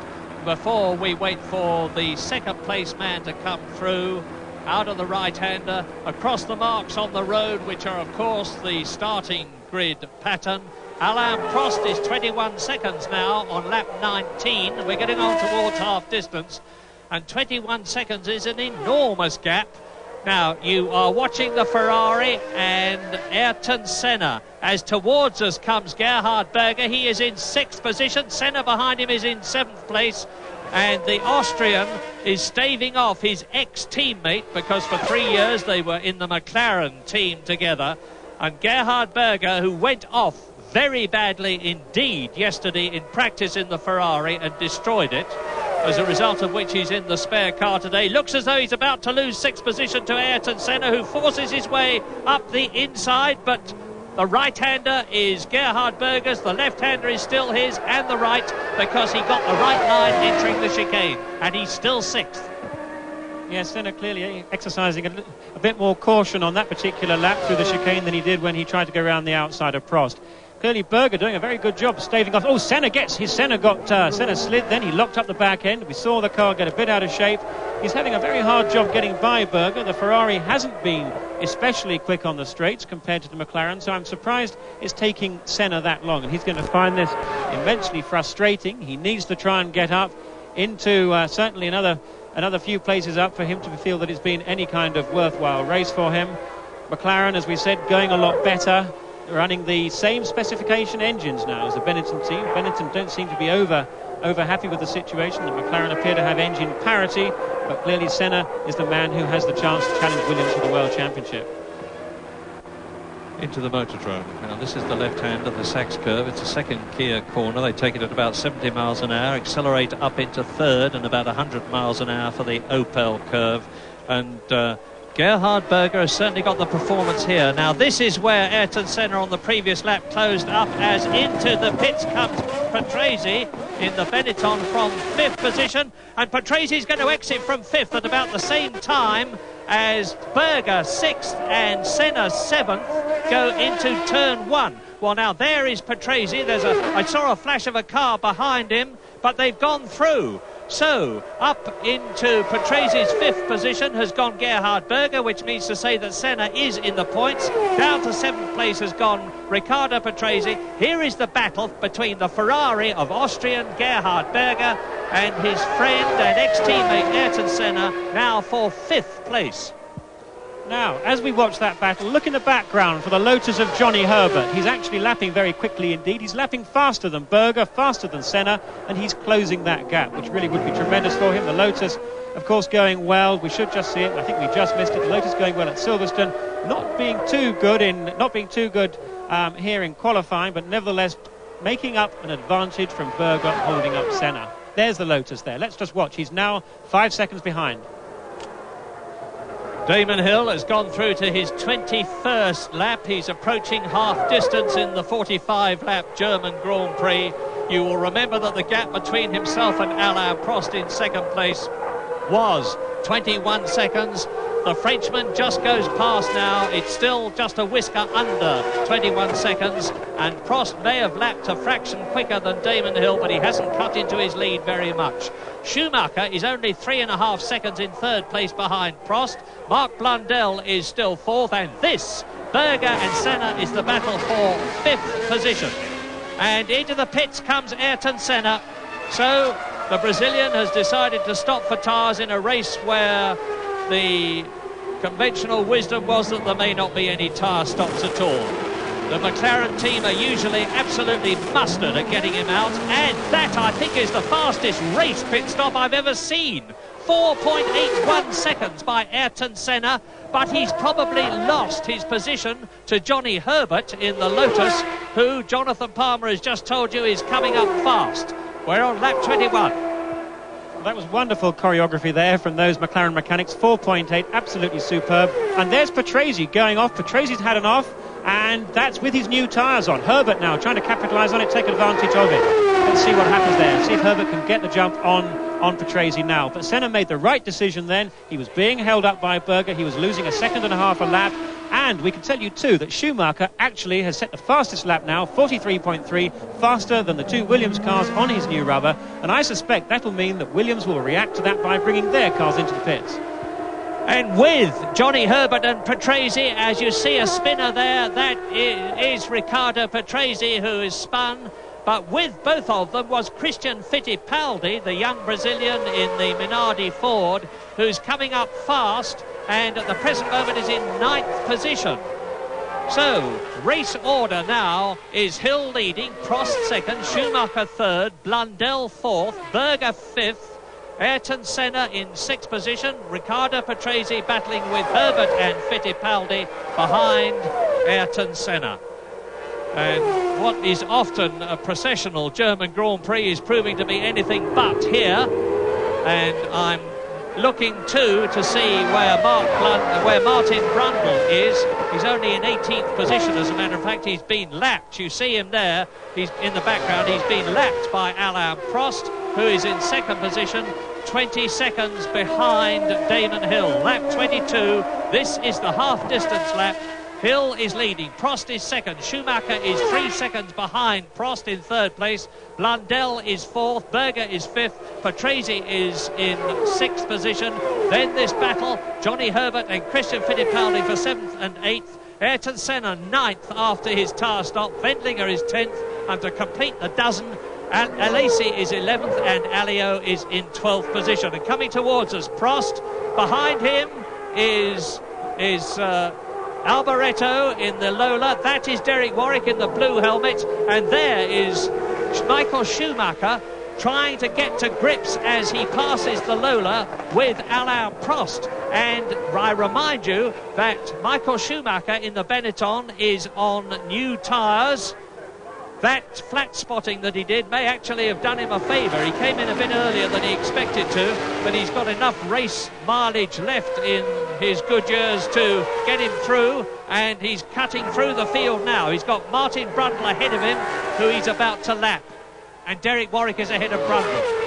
before we wait for the second place man to come through out of the right-hander, across the marks on the road, which are of course the starting grid pattern. Alain Prost is 21 seconds now on lap 19. We're getting on towards half distance, and 21 seconds is an enormous gap. Now, you are watching the Ferrari and Ayrton Senna. As towards us comes Gerhard Berger. He is in 6th position. Senna behind him is in 7th place. And the Austrian is staving off his ex-teammate, because for 3 years they were in the McLaren team together. And Gerhard Berger, who went off very badly indeed yesterday in practice in the Ferrari and destroyed it, as a result of which he's in the spare car today. Looks as though he's about to lose 6th position to Ayrton Senna, who forces his way up the inside, but the right-hander is Gerhard Berger's, the left-hander is still his, and the right, because he got the right line entering the chicane, and he's still 6th. Yes, Senna clearly exercising a bit more caution on that particular lap through the chicane than he did when he tried to go around the outside of Prost. Clearly Berger doing a very good job staving off. Oh, Senna slid, then he locked up the back end. We saw the car get a bit out of shape. He's having a very hard job getting by Berger. The Ferrari hasn't been especially quick on the straights compared to the McLaren, so I'm surprised it's taking Senna that long, and he's going to find this immensely frustrating. He needs to try and get up into certainly another few places up for him to feel that it's been any kind of worthwhile race for him. McLaren, as we said, going a lot better, running the same specification engines now as the Benetton team. Benetton don't seem to be over happy with the situation. The McLaren appear to have engine parity, but clearly Senna is the man who has the chance to challenge Williams for the World Championship. Into the motordrome. Now this is the left-hander, the Sachs curve. It's a second gear corner. They take it at about 70 miles an hour, accelerate up into third, and about 100 miles an hour for the Opel curve. And Gerhard Berger has certainly got the performance here. Now, this is where Ayrton Senna on the previous lap closed up, as into the pits comes Patrese in the Benetton from 5th position, and Patrese going to exit from 5th at about the same time as Berger 6th and Senna 7th go into turn 1. Well, now there is Patrese. I saw a flash of a car behind him, but they've gone through. So, up into Patrese's 5th position has gone Gerhard Berger, which means to say that Senna is in the points. Down to 7th place has gone Riccardo Patrese. Here is the battle between the Ferrari of Austrian Gerhard Berger and his friend and ex-teammate Ayrton Senna, now for 5th place. Now, as we watch that battle, look in the background for the Lotus of Johnny Herbert. He's actually lapping very quickly indeed. He's lapping faster than Berger, faster than Senna, and he's closing that gap, which really would be tremendous for him. The Lotus, of course, going well. We should just see it. I think we just missed it. The Lotus going well at Silverstone, not being too good here in qualifying, but nevertheless making up an advantage from Berger holding up Senna. There's the Lotus there. Let's just watch. He's now 5 seconds behind. Damon Hill has gone through to his 21st lap. He's approaching half distance in the 45-lap German Grand Prix. You will remember that the gap between himself and Alain Prost in 2nd place was 21 seconds. The Frenchman just goes past now. It's still just a whisker under 21 seconds, and Prost may have lapped a fraction quicker than Damon Hill, but he hasn't cut into his lead very much. Schumacher is only 3.5 seconds in 3rd place behind Prost. Mark Blundell is still 4th, and this, Berger and Senna, is the battle for 5th position. And into the pits comes Ayrton Senna. So the Brazilian has decided to stop for tyres in a race where the conventional wisdom was that there may not be any tyre stops at all. The McLaren team are usually absolutely mustard at getting him out, and that, I think, is the fastest race pit stop I've ever seen. 4.81 seconds by Ayrton Senna, but he's probably lost his position to Johnny Herbert in the Lotus, who Jonathan Palmer has just told you is coming up fast. We're on lap 21. That was wonderful choreography there from those McLaren mechanics. 4.8, absolutely superb. And there's Patrese going off. Patrese's had an off, and that's with his new tyres on. Herbert now trying to capitalise on it, take advantage of it. Let's see what happens there. See if Herbert can get the jump on Patrese now. But Senna made the right decision then. He was being held up by Berger. He was losing 1.5 seconds a lap. And we can tell you too that Schumacher actually has set the fastest lap now, 43.3, faster than the 2 Williams cars on his new rubber. And I suspect that'll mean that Williams will react to that by bringing their cars into the pits. And with Johnny Herbert and Patrese, as you see a spinner there, that is Riccardo Patrese, who is spun. But with both of them was Christian Fittipaldi, the young Brazilian in the Minardi Ford, who's coming up fast and at the present moment is in 9th position. So, race order now is Hill leading, Prost 2nd, Schumacher 3rd, Blundell 4th, Berger 5th, Ayrton Senna in 6th position, Riccardo Patrese battling with Herbert and Fittipaldi behind Ayrton Senna. And what is often a processional German Grand Prix is proving to be anything but here. And I'm looking too to see where Martin Brundle is. He's only in 18th position, as a matter of fact. He's been lapped. You see him there. He's in the background. He's been lapped by Alain Prost, who is in 2nd position, 20 seconds behind Damon Hill. Lap 22. This is the half-distance lap. Hill is leading, Prost is 2nd, Schumacher is 3 seconds behind Prost in 3rd place, Blundell is 4th, Berger is 5th, Patrese is in 6th position. Then this battle, Johnny Herbert and Christian Fittipaldi for 7th and 8th, Ayrton Senna 9th after his tyre stop, Wendlinger is 10th, and to complete the dozen, Alesi is 11th and Alio is in 12th position. And coming towards us, Prost, behind him is Alboreto in the Lola. That is Derek Warwick in the blue helmet. And there is Michael Schumacher trying to get to grips as he passes the Lola with Alain Prost. And I remind you that Michael Schumacher in the Benetton is on new tyres. That flat spotting that he did may actually have done him a favour. He came in a bit earlier than he expected to, but he's got enough race mileage left in his Goodyears to get him through, and he's cutting through the field now. He's got Martin Brundle ahead of him, who he's about to lap, and Derek Warwick is ahead of Brundle.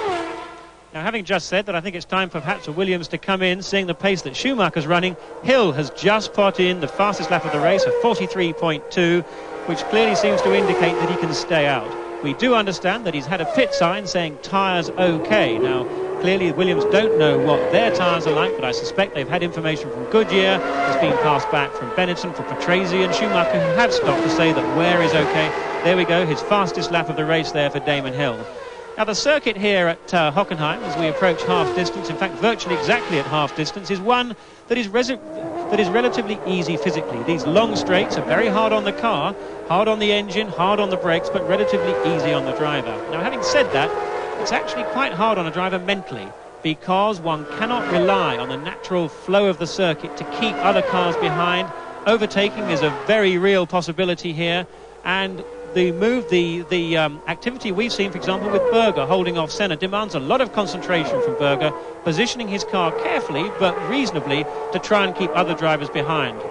Now, having just said that, I think it's time for perhaps Williams to come in, seeing the pace that Schumacher's running. Hill has just put in the fastest lap of the race, a 43.2, which clearly seems to indicate that he can stay out. We do understand that he's had a pit sign saying tyres OK. Now, clearly Williams don't know what their tyres are like, but I suspect they've had information from Goodyear. It's been passed back from Benetton, from Patrese and Schumacher, who have stopped to say that wear is OK. There we go, his fastest lap of the race there for Damon Hill. Now, the circuit here at Hockenheim, as we approach half distance, in fact virtually exactly at half distance, is one that is relatively easy physically. These long straights are very hard on the car, hard on the engine, hard on the brakes, but relatively easy on the driver. Now, having said that, it's actually quite hard on a driver mentally, because one cannot rely on the natural flow of the circuit to keep other cars behind. Overtaking is a very real possibility here, and the activity we've seen, for example, with Berger holding off Senna, demands a lot of concentration from Berger, positioning his car carefully but reasonably to try and keep other drivers behind.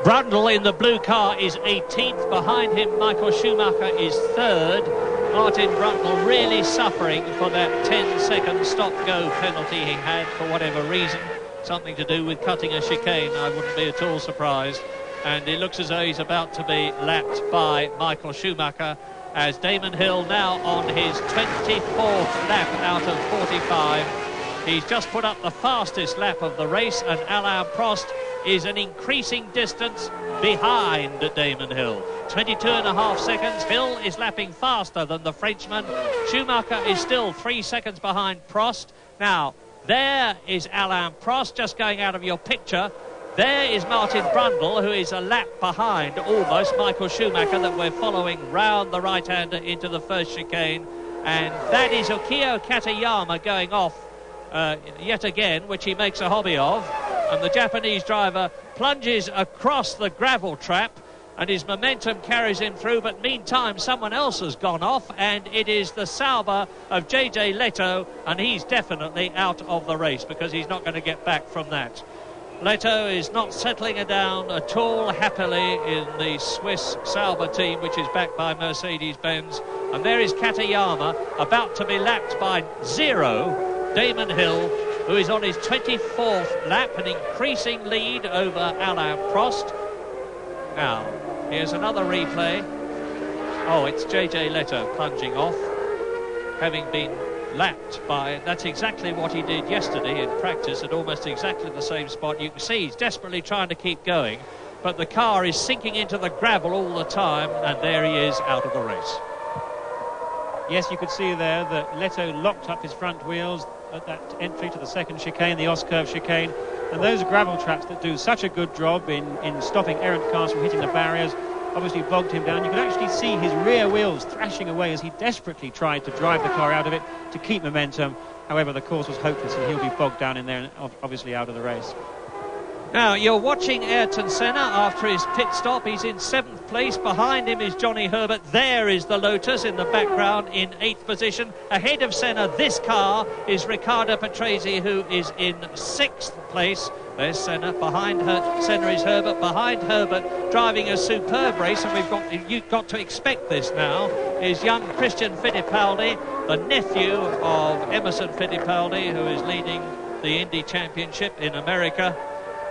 Brundle in the blue car is 18th. Behind him, Michael Schumacher is 3rd. Martin Brundle really suffering for that 10-second stop-go penalty he had for whatever reason. Something to do with cutting a chicane, I wouldn't be at all surprised. And it looks as though he's about to be lapped by Michael Schumacher, as Damon Hill now on his 24th lap out of 45. He's just put up the fastest lap of the race, and Alain Prost is an increasing distance behind Damon Hill. 22.5 seconds. Hill is lapping faster than the Frenchman. Schumacher is still 3 seconds behind Prost. Now, there is Alain Prost just going out of your picture. There is Martin Brundle, who is a lap behind almost Michael Schumacher, that we're following round the right-hander into the first chicane. And that is Ukio Katayama going off yet again, which he makes a hobby of. And the Japanese driver plunges across the gravel trap, and his momentum carries him through. But meantime, someone else has gone off, and it is the Sauber of J.J. Leto, and he's definitely out of the race because he's not going to get back from that. Leto is not settling it down at all happily in the Swiss Sauber team, which is backed by Mercedes-Benz. And there is Katayama, about to be lapped by Damon Hill, who is on his 24th lap, an increasing lead over Alain Prost. Now, here's another replay. Oh, it's J.J. Leto plunging off, having been lapped by... That's exactly what he did yesterday in practice at almost exactly the same spot. You can see he's desperately trying to keep going, but the car is sinking into the gravel all the time, and there he is out of the race. Yes, you could see there that Leto locked up his front wheels at that entry to the second chicane, the Os-Curve chicane, and those gravel traps that do such a good job in stopping errant cars from hitting the barriers obviously bogged him down. You could actually see his rear wheels thrashing away as he desperately tried to drive the car out of it to keep momentum. However, the course was hopeless, and he'll be bogged down in there and obviously out of the race. Now, you're watching Ayrton Senna after his pit stop. He's in 7th place. Behind him is Johnny Herbert. There is the Lotus in the background in 8th position. Ahead of Senna, this car, is Riccardo Patrese, who is in 6th place. There's Senna. Behind her, Senna is Herbert. Behind Herbert, driving a superb race, and you've got to expect this now, is young Christian Fittipaldi, the nephew of Emerson Fittipaldi, who is leading the Indy Championship in America.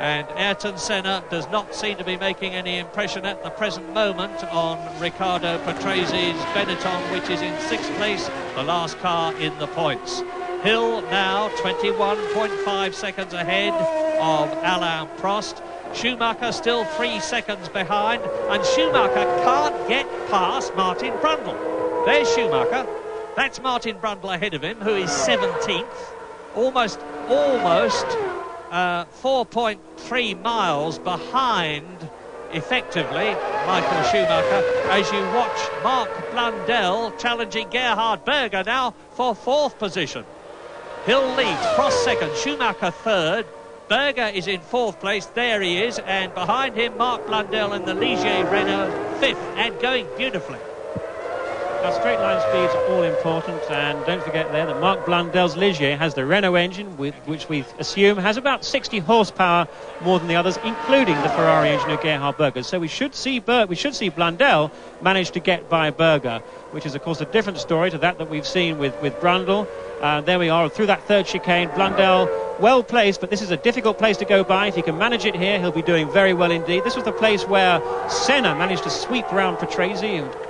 And Ayrton Senna does not seem to be making any impression at the present moment on Riccardo Patrese's Benetton, which is in 6th place, the last car in the points. Hill now 21.5 seconds ahead of Alain Prost. Schumacher still 3 seconds behind, and Schumacher can't get past Martin Brundle. There's Schumacher. That's Martin Brundle ahead of him, who is 17th. Almost 4.3 miles behind, effectively, Michael Schumacher, as you watch Mark Blundell challenging Gerhard Berger now for 4th position. Hill leads, Prost 2nd, Schumacher 3rd, Berger is in 4th place, there he is, and behind him Mark Blundell in the Ligier Renault 5th, and going beautifully. Now, straight line speeds are all important, and don't forget there that Mark Blundel's Ligier has the Renault engine, which we assume has about 60 horsepower more than the others, including the Ferrari engine of Gerhard Berger. So we should see Blundell manage to get by Berger, which is of course a different story to that we've seen with Brundle. There we are through that third chicane. Blundell well placed, but this is a difficult place to go by. If he can manage it here, he'll be doing very well indeed. This was the place where Senna managed to sweep round Patrese,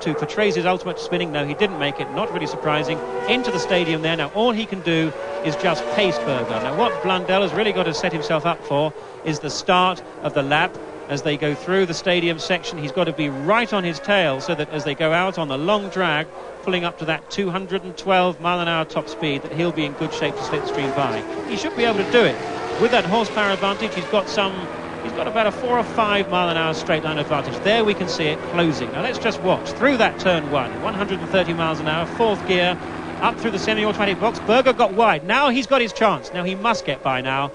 to Patresi's ultimate spinning. No, he didn't make it, not really surprising, into the stadium there. Now all he can do is just pace Berger. Now what Blundell has really got to set himself up for is the start of the lap. As they go through the stadium section, he's got to be right on his tail so that as they go out on the long drag, pulling up to that 212 mile an hour top speed, that he'll be in good shape to slipstream by. He should be able to do it. With that horsepower advantage, he's got about a 4 or 5 mile an hour straight line advantage. There we can see it closing. Now let's just watch through that turn 1, 130 miles an hour, fourth gear, up through the semi-automatic box. Berger got wide. Now he's got his chance. Now he must get by now.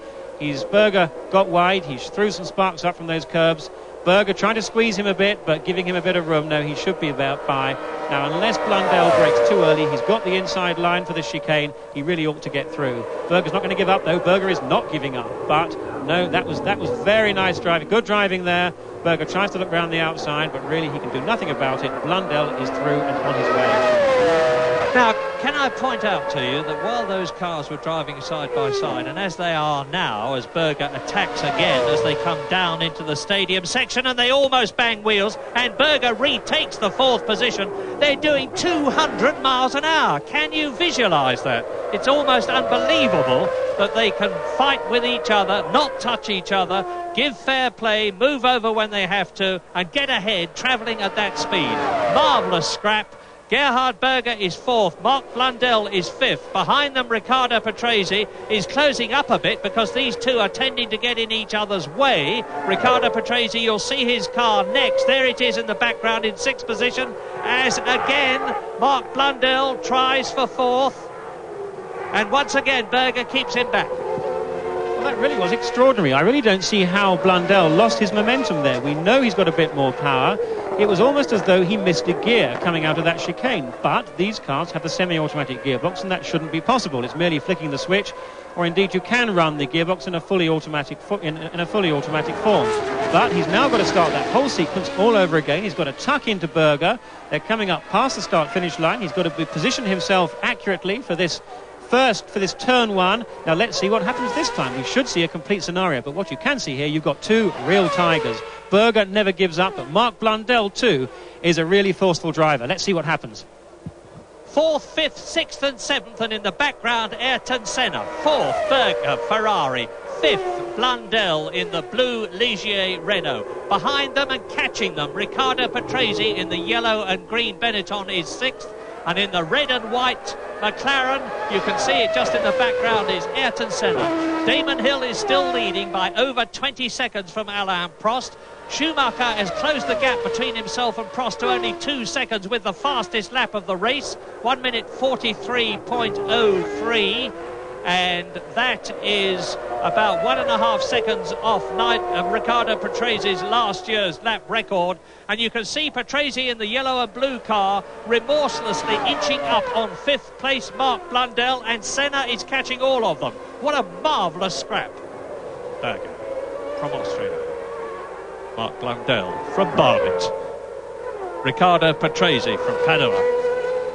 Berger got wide. He threw some sparks up from those curbs. Berger trying to squeeze him a bit, but giving him a bit of room. No, he should be about by. Now, unless Blundell breaks too early, he's got the inside line for the chicane. He really ought to get through. Berger's not going to give up, though. Berger is not giving up. But, no, that was very nice driving. Good driving there. Berger tries to look round the outside, but really he can do nothing about it. Blundell is through and on his way. Now, can I point out to you that while those cars were driving side by side, and as they are now, as Berger attacks again as they come down into the stadium section, and they almost bang wheels, and Berger retakes the fourth position, they're doing 200 miles an hour. Can you visualise that? It's almost unbelievable that they can fight with each other, not touch each other, give fair play, move over when they have to, and get ahead, travelling at that speed. Marvellous scrap. Gerhard Berger is fourth, Mark Blundell is fifth. Behind them, Riccardo Patrese is closing up a bit because these two are tending to get in each other's way. Riccardo Patrese, you'll see his car next. There it is in the background in sixth position, as again Mark Blundell tries for fourth. And once again, Berger keeps him back. Well, that really was extraordinary. I really don't see how Blundell lost his momentum there. We know he's got a bit more power. It was almost as though he missed a gear coming out of that chicane. But these cars have the semi-automatic gearbox, and that shouldn't be possible. It's merely flicking the switch, or indeed you can run the gearbox in a fully automatic form. But he's now got to start that whole sequence all over again. He's got to tuck into Berger. They're coming up past the start-finish line. He's got to position himself accurately for this turn 1. Now let's see what happens this time. We should see a complete scenario, but what you can see here, you've got two real tigers. Berger never gives up, but Mark Blundell too is a really forceful driver. Let's see what happens. Fourth, fifth, sixth and seventh, and in the background Ayrton Senna. Fourth, Berger, Ferrari. Fifth, Blundell in the blue Ligier Renault. Behind them and catching them, Riccardo Patrese in the yellow and green Benetton is sixth. And in the red and white McLaren, you can see it just in the background, is Ayrton Senna. Damon Hill is still leading by over 20 seconds from Alain Prost. Schumacher has closed the gap between himself and Prost to only 2 seconds with the fastest lap of the race, 1 minute 43.03. And that is about 1.5 seconds off Riccardo Patrese's last year's lap record. And you can see Patrese in the yellow and blue car remorselessly inching up on fifth place Mark Blundell, and Senna is catching all of them. What a marvellous scrap. Berger from Austria, Mark Blundell from Barnet, Riccardo Patrese from Padua,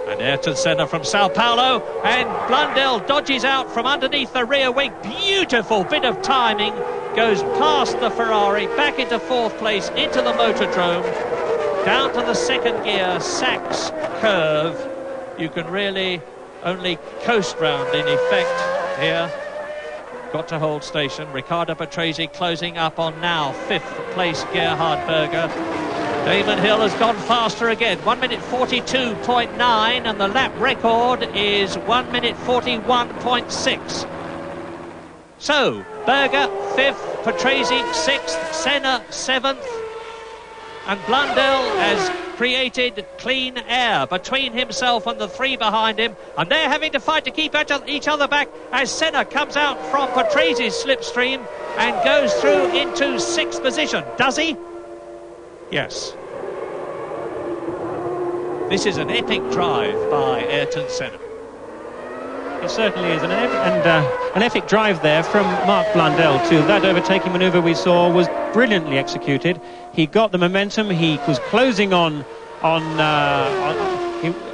and Ayrton Senna from Sao Paulo, and Blundell dodges out from underneath the rear wing. Beautiful bit of timing, goes past the Ferrari, back into fourth place, into the Motordrome, down to the second gear, Sachs curve. You can really only coast round in effect here. Got to hold station. Riccardo Patrese closing up on now fifth place Gerhard Berger. Damon Hill has gone faster again, 1 minute 42.9, and the lap record is 1 minute 41.6. So, Berger 5th, Patrese 6th, Senna 7th, and Blundell has created clean air between himself and the three behind him, and they're having to fight to keep each other back as Senna comes out from Patrese's slipstream and goes through into 6th position. Does he? Yes. This is an epic drive by Ayrton Senna. It certainly is, an epic drive there from Mark Blundell too. That overtaking manoeuvre we saw was brilliantly executed. He got the momentum. He was closing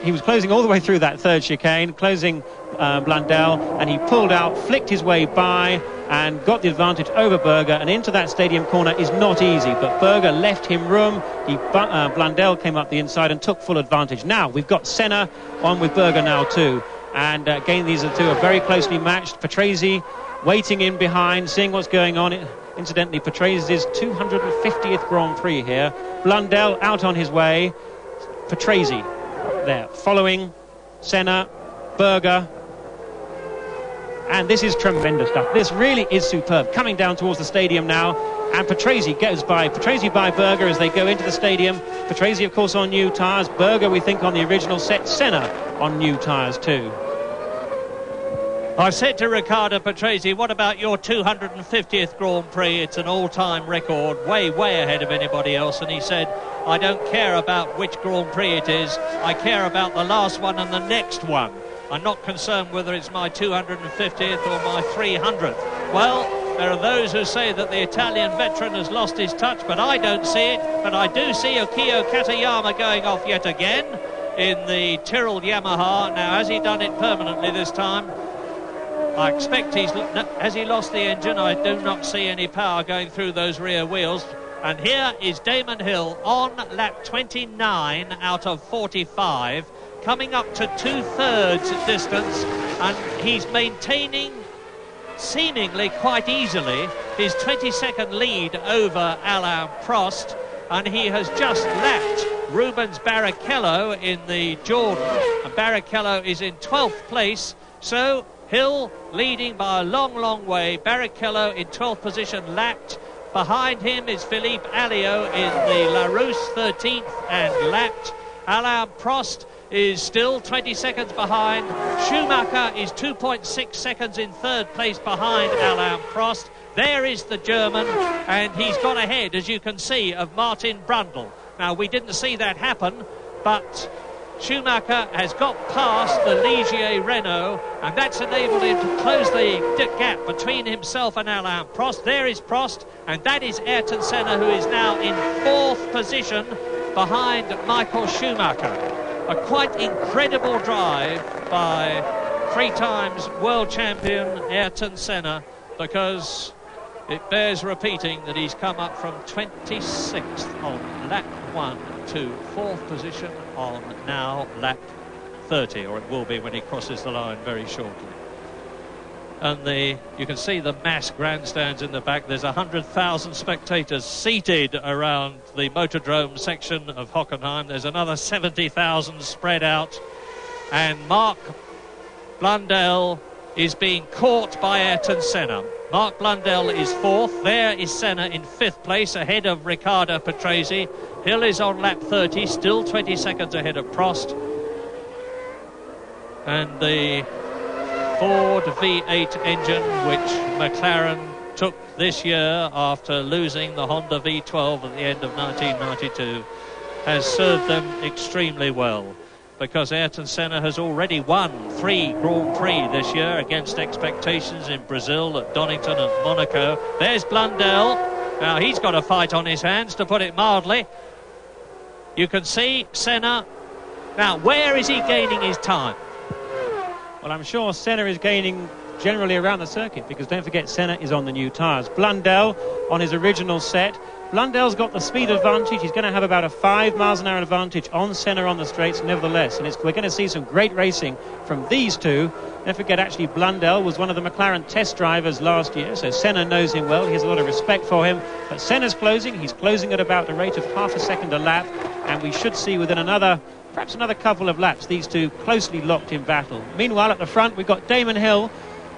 he was closing all the way through that third chicane, closing Blundell, and he pulled out, flicked his way by, and got the advantage over Berger. And into that stadium corner is not easy, but Berger left him room. Blundell came up the inside and took full advantage. Now we've got Senna on with Berger now too. And again, these two are very closely matched. Patrese waiting in behind, seeing what's going on. Incidentally, Patrese's 250th Grand Prix here. Blundell out on his way. Patrese there, following Senna, Berger. And this is tremendous stuff. This really is superb. Coming down towards the stadium now. And Patrese goes by. Patrese by Berger as they go into the stadium. Patrese, of course, on new tyres. Berger, we think, on the original set. Senna on new tyres too. I've said to Riccardo Patrese, what about your 250th Grand Prix? It's an all-time record, way ahead of anybody else. And he said, I don't care about which Grand Prix it is. I care about the last one and the next one. I'm not concerned whether it's my 250th or my 300th. Well, there are those who say that the Italian veteran has lost his touch, but I don't see it. But I do see Akio Katayama going off yet again in the Tyrrell Yamaha. Now, has he done it permanently this time? I expect has he lost the engine? I do not see any power going through those rear wheels. And here is Damon Hill on lap 29 out of 45, coming up to 2/3 distance, and he's maintaining seemingly quite easily his 22nd lead over Alain Prost, and he has just lapped Rubens Barrichello in the Jordan, and Barrichello is in 12th place. So Hill leading by a long way. Barrichello in 12th position, lapped. Behind him is Philippe Alliot in the Larousse 13th and lapped. Alain Prost is still 20 seconds behind. Schumacher is 2.6 seconds in third place behind Alain Prost. There is the German, and he's gone ahead, as you can see, of Martin Brundle. Now, we didn't see that happen, but Schumacher has got past the Ligier Renault, and that's enabled him to close the gap between himself and Alain Prost. There is Prost, and that is Ayrton Senna, who is now in 4th position behind Michael Schumacher. A quite incredible drive by 3 times world champion Ayrton Senna, because it bears repeating that he's come up from 26th on lap 1 to 4th position on now lap 30, or it will be when he crosses the line very shortly. And you can see the mass grandstands in the back. There's 100,000 spectators seated around the Motordrome section of Hockenheim. There's another 70,000 spread out, and Mark Blundell is being caught by Ayrton Senna. Mark Blundell is 4th. There is Senna in 5th place, ahead of Riccardo Patrese. Hill is on lap 30, still 20 seconds ahead of Prost. And the Ford V8 engine, which McLaren took this year after losing the Honda V12 at the end of 1992, has served them extremely well, because Ayrton Senna has already won 3 Grand Prix this year against expectations in Brazil, at Donington and Monaco. There's Blundell. Now he's got a fight on his hands, to put it mildly. You can see Senna. Now, where is he gaining his time? Well, I'm sure Senna is gaining generally around the circuit, because don't forget, Senna is on the new tyres. Blundell on his original set. Blundell's got the speed advantage. He's going to have about a 5 miles an hour advantage on Senna on the straights, nevertheless. And we're going to see some great racing from these two. Don't forget, actually, Blundell was one of the McLaren test drivers last year, so Senna knows him well. He has a lot of respect for him. But Senna's closing. He's closing at about the rate of half a second a lap. And we should see within perhaps another couple of laps, these two closely locked in battle. Meanwhile, at the front, we've got Damon Hill.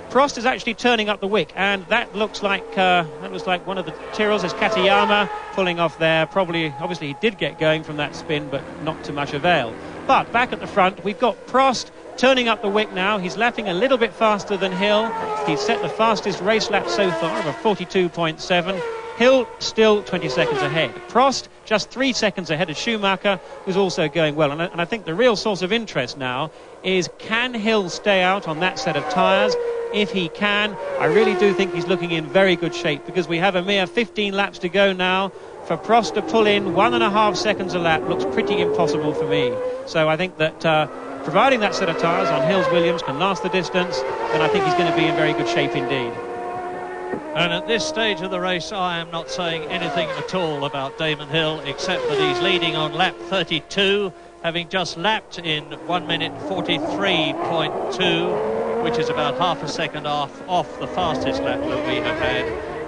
Prost is actually turning up the wick, and that looks like one of the Tyrrells. There's Katayama pulling off there. Obviously, he did get going from that spin, but not to much avail. But back at the front, we've got Prost turning up the wick now. He's lapping a little bit faster than Hill. He's set the fastest race lap so far of a 42.7. Hill still 20 seconds ahead. Prost just 3 seconds ahead of Schumacher, who's also going well. And I think the real source of interest now is, can Hill stay out on that set of tyres? If he can, I really do think he's looking in very good shape, because we have a mere 15 laps to go now. For Prost to pull in 1.5 seconds a lap looks pretty impossible for me. So I think that providing that set of tyres on Hill's Williams can last the distance, then I think he's going to be in very good shape indeed. And at this stage of the race, I am not saying anything at all about Damon Hill, except that he's leading on lap 32, having just lapped in 1 minute 43.2, which is about half a second off the fastest lap that we have had.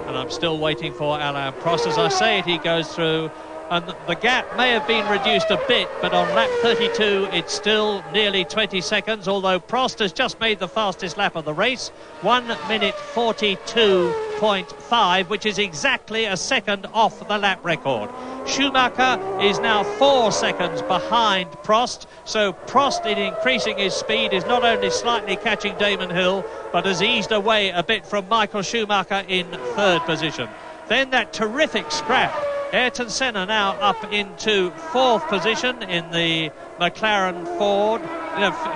And I'm still waiting for Alain Prost. As I say it, he goes through, and the gap may have been reduced a bit, but on lap 32 it's still nearly 20 seconds, although Prost has just made the fastest lap of the race, 1 minute 42.5, which is exactly a second off the lap record. Schumacher is now 4 seconds behind Prost, so Prost, in increasing his speed, is not only slightly catching Damon Hill, but has eased away a bit from Michael Schumacher in third position. Then that terrific scrap, Ayrton Senna now up into fourth position in the McLaren Ford.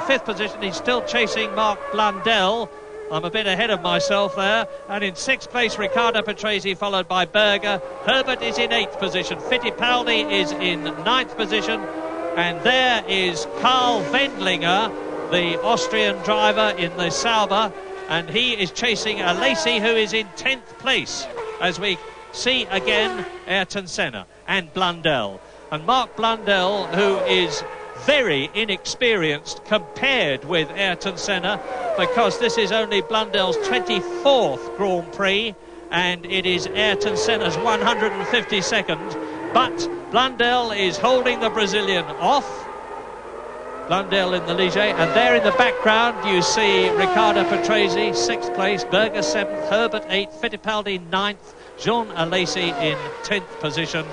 Fifth position, he's still chasing Mark Blundell. I'm a bit ahead of myself there. And in sixth place, Riccardo Patrese, followed by Berger. Herbert is in eighth position. Fittipaldi is in ninth position. And there is Karl Wendlinger, the Austrian driver in the Sauber. And he is chasing Alesi, who is in 10th place, as we see again Ayrton Senna and Blundell. And Mark Blundell, who is very inexperienced compared with Ayrton Senna, because this is only Blundell's 24th Grand Prix and it is Ayrton Senna's 152nd. But Blundell is holding the Brazilian off. Blundell in the Ligier, and there in the background you see Riccardo Patrese, 6th place, Berger 7th, Herbert 8th, Fittipaldi 9th, Jean Alesi in 10th position,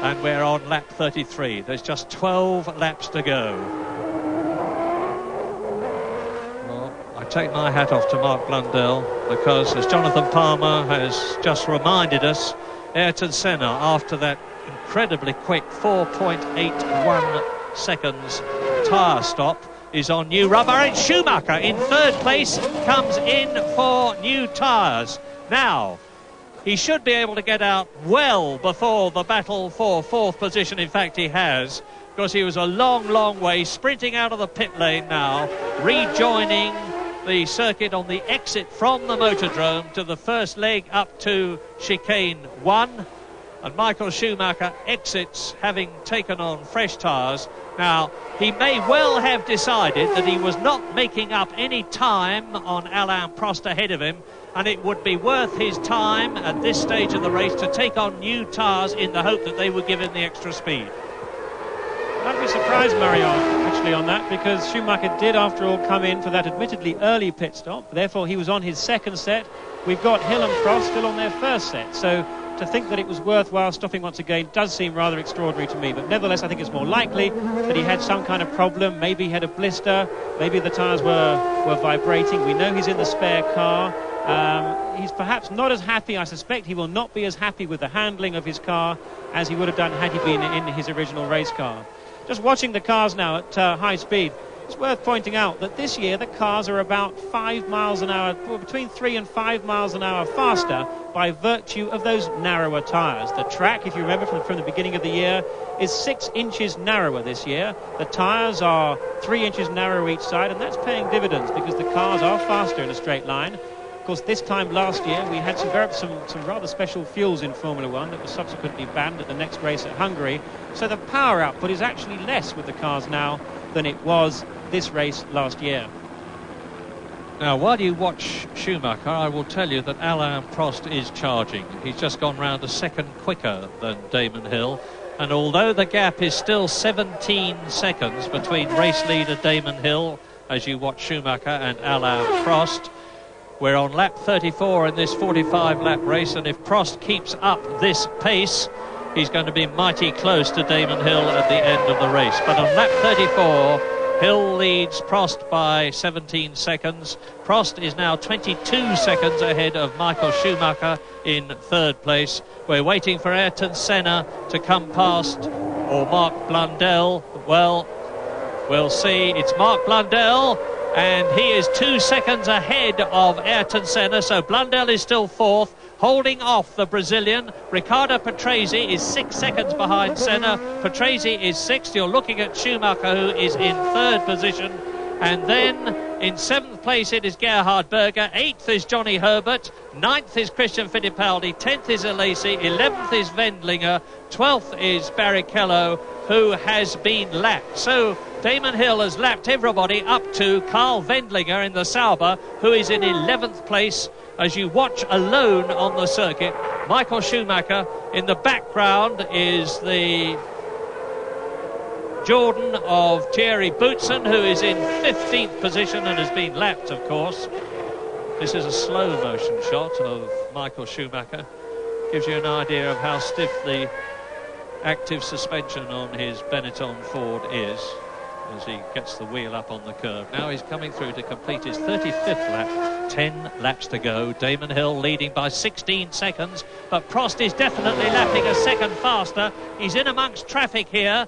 and we're on lap 33. There's just 12 laps to go. Well, I take my hat off to Mark Blundell, because as Jonathan Palmer has just reminded us, Ayrton Senna, after that incredibly quick 4.81 seconds tyre stop, is on new rubber, and Schumacher in third place comes in for new tyres. Now, he should be able to get out well before the battle for fourth position. In fact, he has, because he was a long way sprinting out of the pit lane now, rejoining the circuit on the exit from the motordrome to the first leg up to chicane 1. And Michael Schumacher exits, having taken on fresh tyres. Now, he may well have decided that he was not making up any time on Alain Prost ahead of him, and it would be worth his time at this stage of the race to take on new tyres in the hope that they would give him the extra speed. I'd be surprised, Mario, actually, on that, because Schumacher did, after all, come in for that admittedly early pit stop. Therefore, he was on his second set. We've got Hill and Prost still on their first set. So to think that it was worthwhile stopping once again does seem rather extraordinary to me. But nevertheless, I think it's more likely that he had some kind of problem. Maybe he had a blister. Maybe the tyres were vibrating. We know he's in the spare car. He's perhaps not as happy. I suspect he will not be as happy with the handling of his car as he would have done had he been in his original race car. Just watching the cars now at high speed, it's worth pointing out that this year the cars are about 5 miles an hour, between 3 and 5 miles an hour faster by virtue of those narrower tyres. The track, if you remember from the beginning of the year, is 6 inches narrower this year. The tyres are 3 inches narrower each side, and that's paying dividends because the cars are faster in a straight line. Of course, this time last year we had some rather special fuels in Formula One that was subsequently banned at the next race at Hungary. So the power output is actually less with the cars now than it was this race last year. Now, while you watch Schumacher, I will tell you that Alain Prost is charging. He's just gone round a second quicker than Damon Hill. And although the gap is still 17 seconds between race leader Damon Hill, as you watch Schumacher, and Alain Prost, we're on lap 34 in this 45-lap race, and if Prost keeps up this pace, he's going to be mighty close to Damon Hill at the end of the race. But on lap 34, Hill leads Prost by 17 seconds. Prost is now 22 seconds ahead of Michael Schumacher in third place. We're waiting for Ayrton Senna to come past, or Mark Blundell. Well, we'll see. It's Mark Blundell, and he is 2 seconds ahead of Ayrton Senna, so Blundell is still fourth, holding off the Brazilian. Riccardo Patrese is 6 seconds behind Senna. Patrese is sixth. You're looking at Schumacher, who is in third position. And then in seventh place it is Gerhard Berger. Eighth is Johnny Herbert. Ninth is Christian Fittipaldi. 10th is Alesi. 11th is Wendlinger. 12th is Barrichello, who has been lapped. So Damon Hill has lapped everybody up to Carl Wendlinger in the Sauber, who is in 11th place. As you watch alone on the circuit, Michael Schumacher. In the background is the Jordan of Thierry Boutsen, who is in 15th position and has been lapped, of course. This is a slow motion shot of Michael Schumacher. Gives you an idea of how stiff the active suspension on his Benetton Ford is as he gets the wheel up on the curve. Now he's coming through to complete his 35th lap. 10 laps to go. Damon Hill leading by 16 seconds, but Prost is definitely lapping a second faster. He's in amongst traffic here.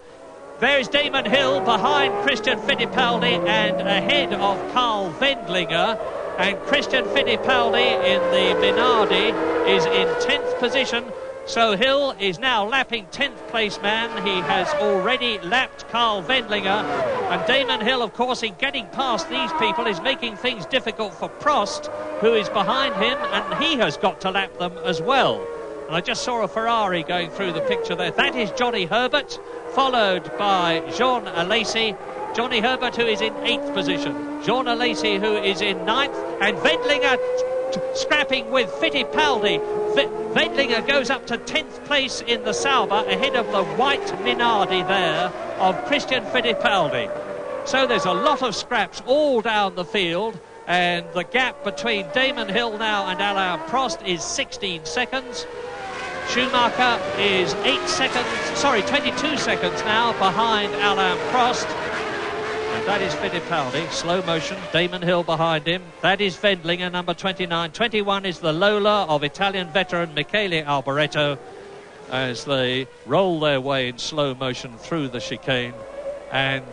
There's Damon Hill behind Christian Fittipaldi and ahead of Carl Wendlinger. And Christian Fittipaldi in the Minardi is in 10th position. So Hill is now lapping 10th place man. He has already lapped Carl Wendlinger. And Damon Hill, of course, in getting past these people is making things difficult for Prost, who is behind him, and he has got to lap them as well. And I just saw a Ferrari going through the picture there. That is Johnny Herbert, followed by Jean Alesi. Johnny Herbert, who is in 8th position. Jean Alesi, who is in 9th. And Wendlinger scrapping with Fittipaldi. Wendlinger goes up to 10th place in the Sauber, ahead of the white Minardi there of Christian Fittipaldi. So there's a lot of scraps all down the field, and the gap between Damon Hill now and Alain Prost is 16 seconds. Schumacher is 22 seconds now behind Alain Prost. And that is Fittipaldi, slow motion, Damon Hill behind him. That is Wendlinger, number 29. 21 is the Lola of Italian veteran Michele Alboreto, as they roll their way in slow motion through the chicane. And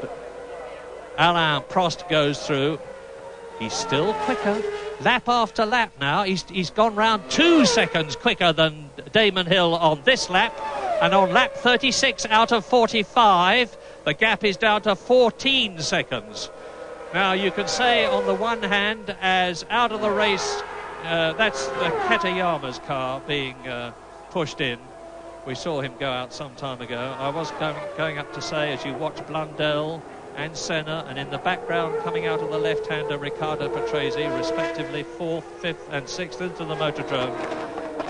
Alain Prost goes through. He's still quicker, lap after lap now. He's gone round 2 seconds quicker than Damon Hill on this lap. And on lap 36 out of 45, the gap is down to 14 seconds. Now, you can say on the one hand, as out of the race, that's the Katayama's car being pushed in. We saw him go out some time ago. I was going up to say, as you watch Blundell and Senna, and in the background coming out of the left-hander Riccardo Patrese, respectively 4th, 5th and 6th into the motordrome.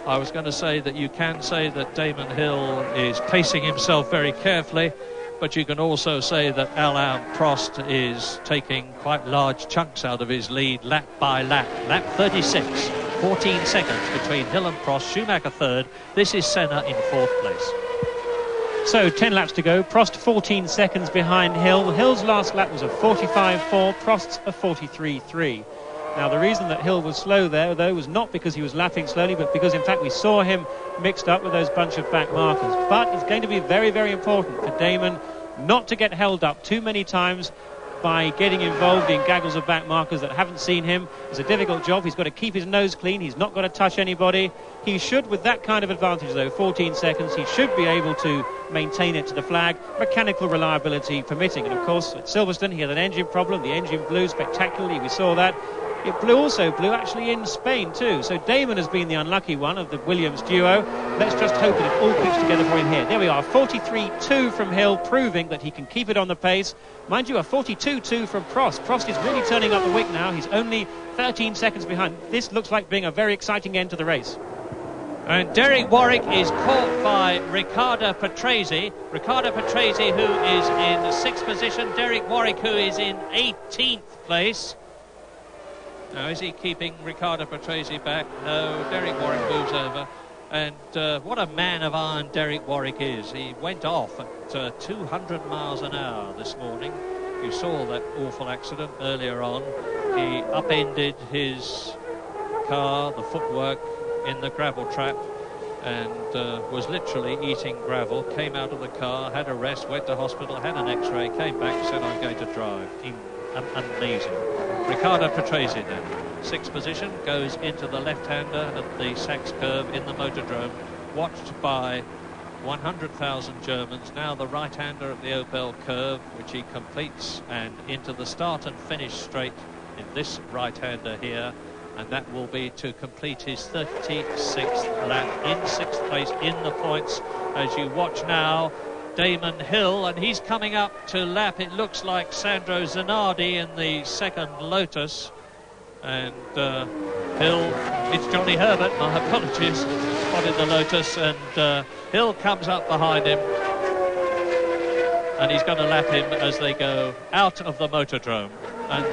I was going to say that you can say that Damon Hill is pacing himself very carefully, but you can also say that Alain Prost is taking quite large chunks out of his lead lap by lap. Lap 36, 14 seconds between Hill and Prost. Schumacher third. This is Senna in 4th place. So 10 laps to go. Prost 14 seconds behind Hill. Hill's last lap was a 45.4, Prost's a 43.3. Now, the reason that Hill was slow there, though, was not because he was lapping slowly, but because, in fact, we saw him mixed up with those bunch of back markers. But it's going to be very, very important for Damon not to get held up too many times by getting involved in gaggles of back markers that haven't seen him. It's a difficult job. He's got to keep his nose clean. He's not got to touch anybody. He should, with that kind of advantage, though, 14 seconds, he should be able to maintain it to the flag, mechanical reliability permitting. And, of course, at Silverstone, he had an engine problem. The engine blew spectacularly. We saw that. It also blew actually in Spain too. So Damon has been the unlucky one of the Williams duo. Let's just hope that it all clicks together for him here. There we are, 43.2 from Hill, proving that he can keep it on the pace. Mind you, a 42.2 from Prost. Prost is really turning up the wick now. He's only 13 seconds behind. This looks like being a very exciting end to the race. And Derek Warwick is caught by Riccardo Patrese. Riccardo Patrese, who is in 6th position. Derek Warwick, who is in 18th place. Now, is he keeping Riccardo Patrese back? No, Derek Warwick moves over. And what a man of iron Derek Warwick is. He went off at 200 miles an hour this morning. You saw that awful accident earlier on. He upended his car, the footwork, in the gravel trap, and was literally eating gravel. Came out of the car, had a rest, went to hospital, had an x-ray, came back, said, I'm going to drive. Amazing. Ricardo Patrese then, 6th position, goes into the left-hander at the Sachs curve in the Motordrome, watched by 100,000 Germans. Now the right-hander at the Opel curve, which he completes, and into the start and finish straight in this right-hander here, and that will be to complete his 36th lap in 6th place in the points. As you watch now, Damon Hill, and he's coming up to lap, it looks like, Sandro Zanardi in the 2nd Lotus. And Hill, it's Johnny Herbert, my apologies, spotted the Lotus, and Hill comes up behind him, and he's going to lap him as they go out of the Motordrome. And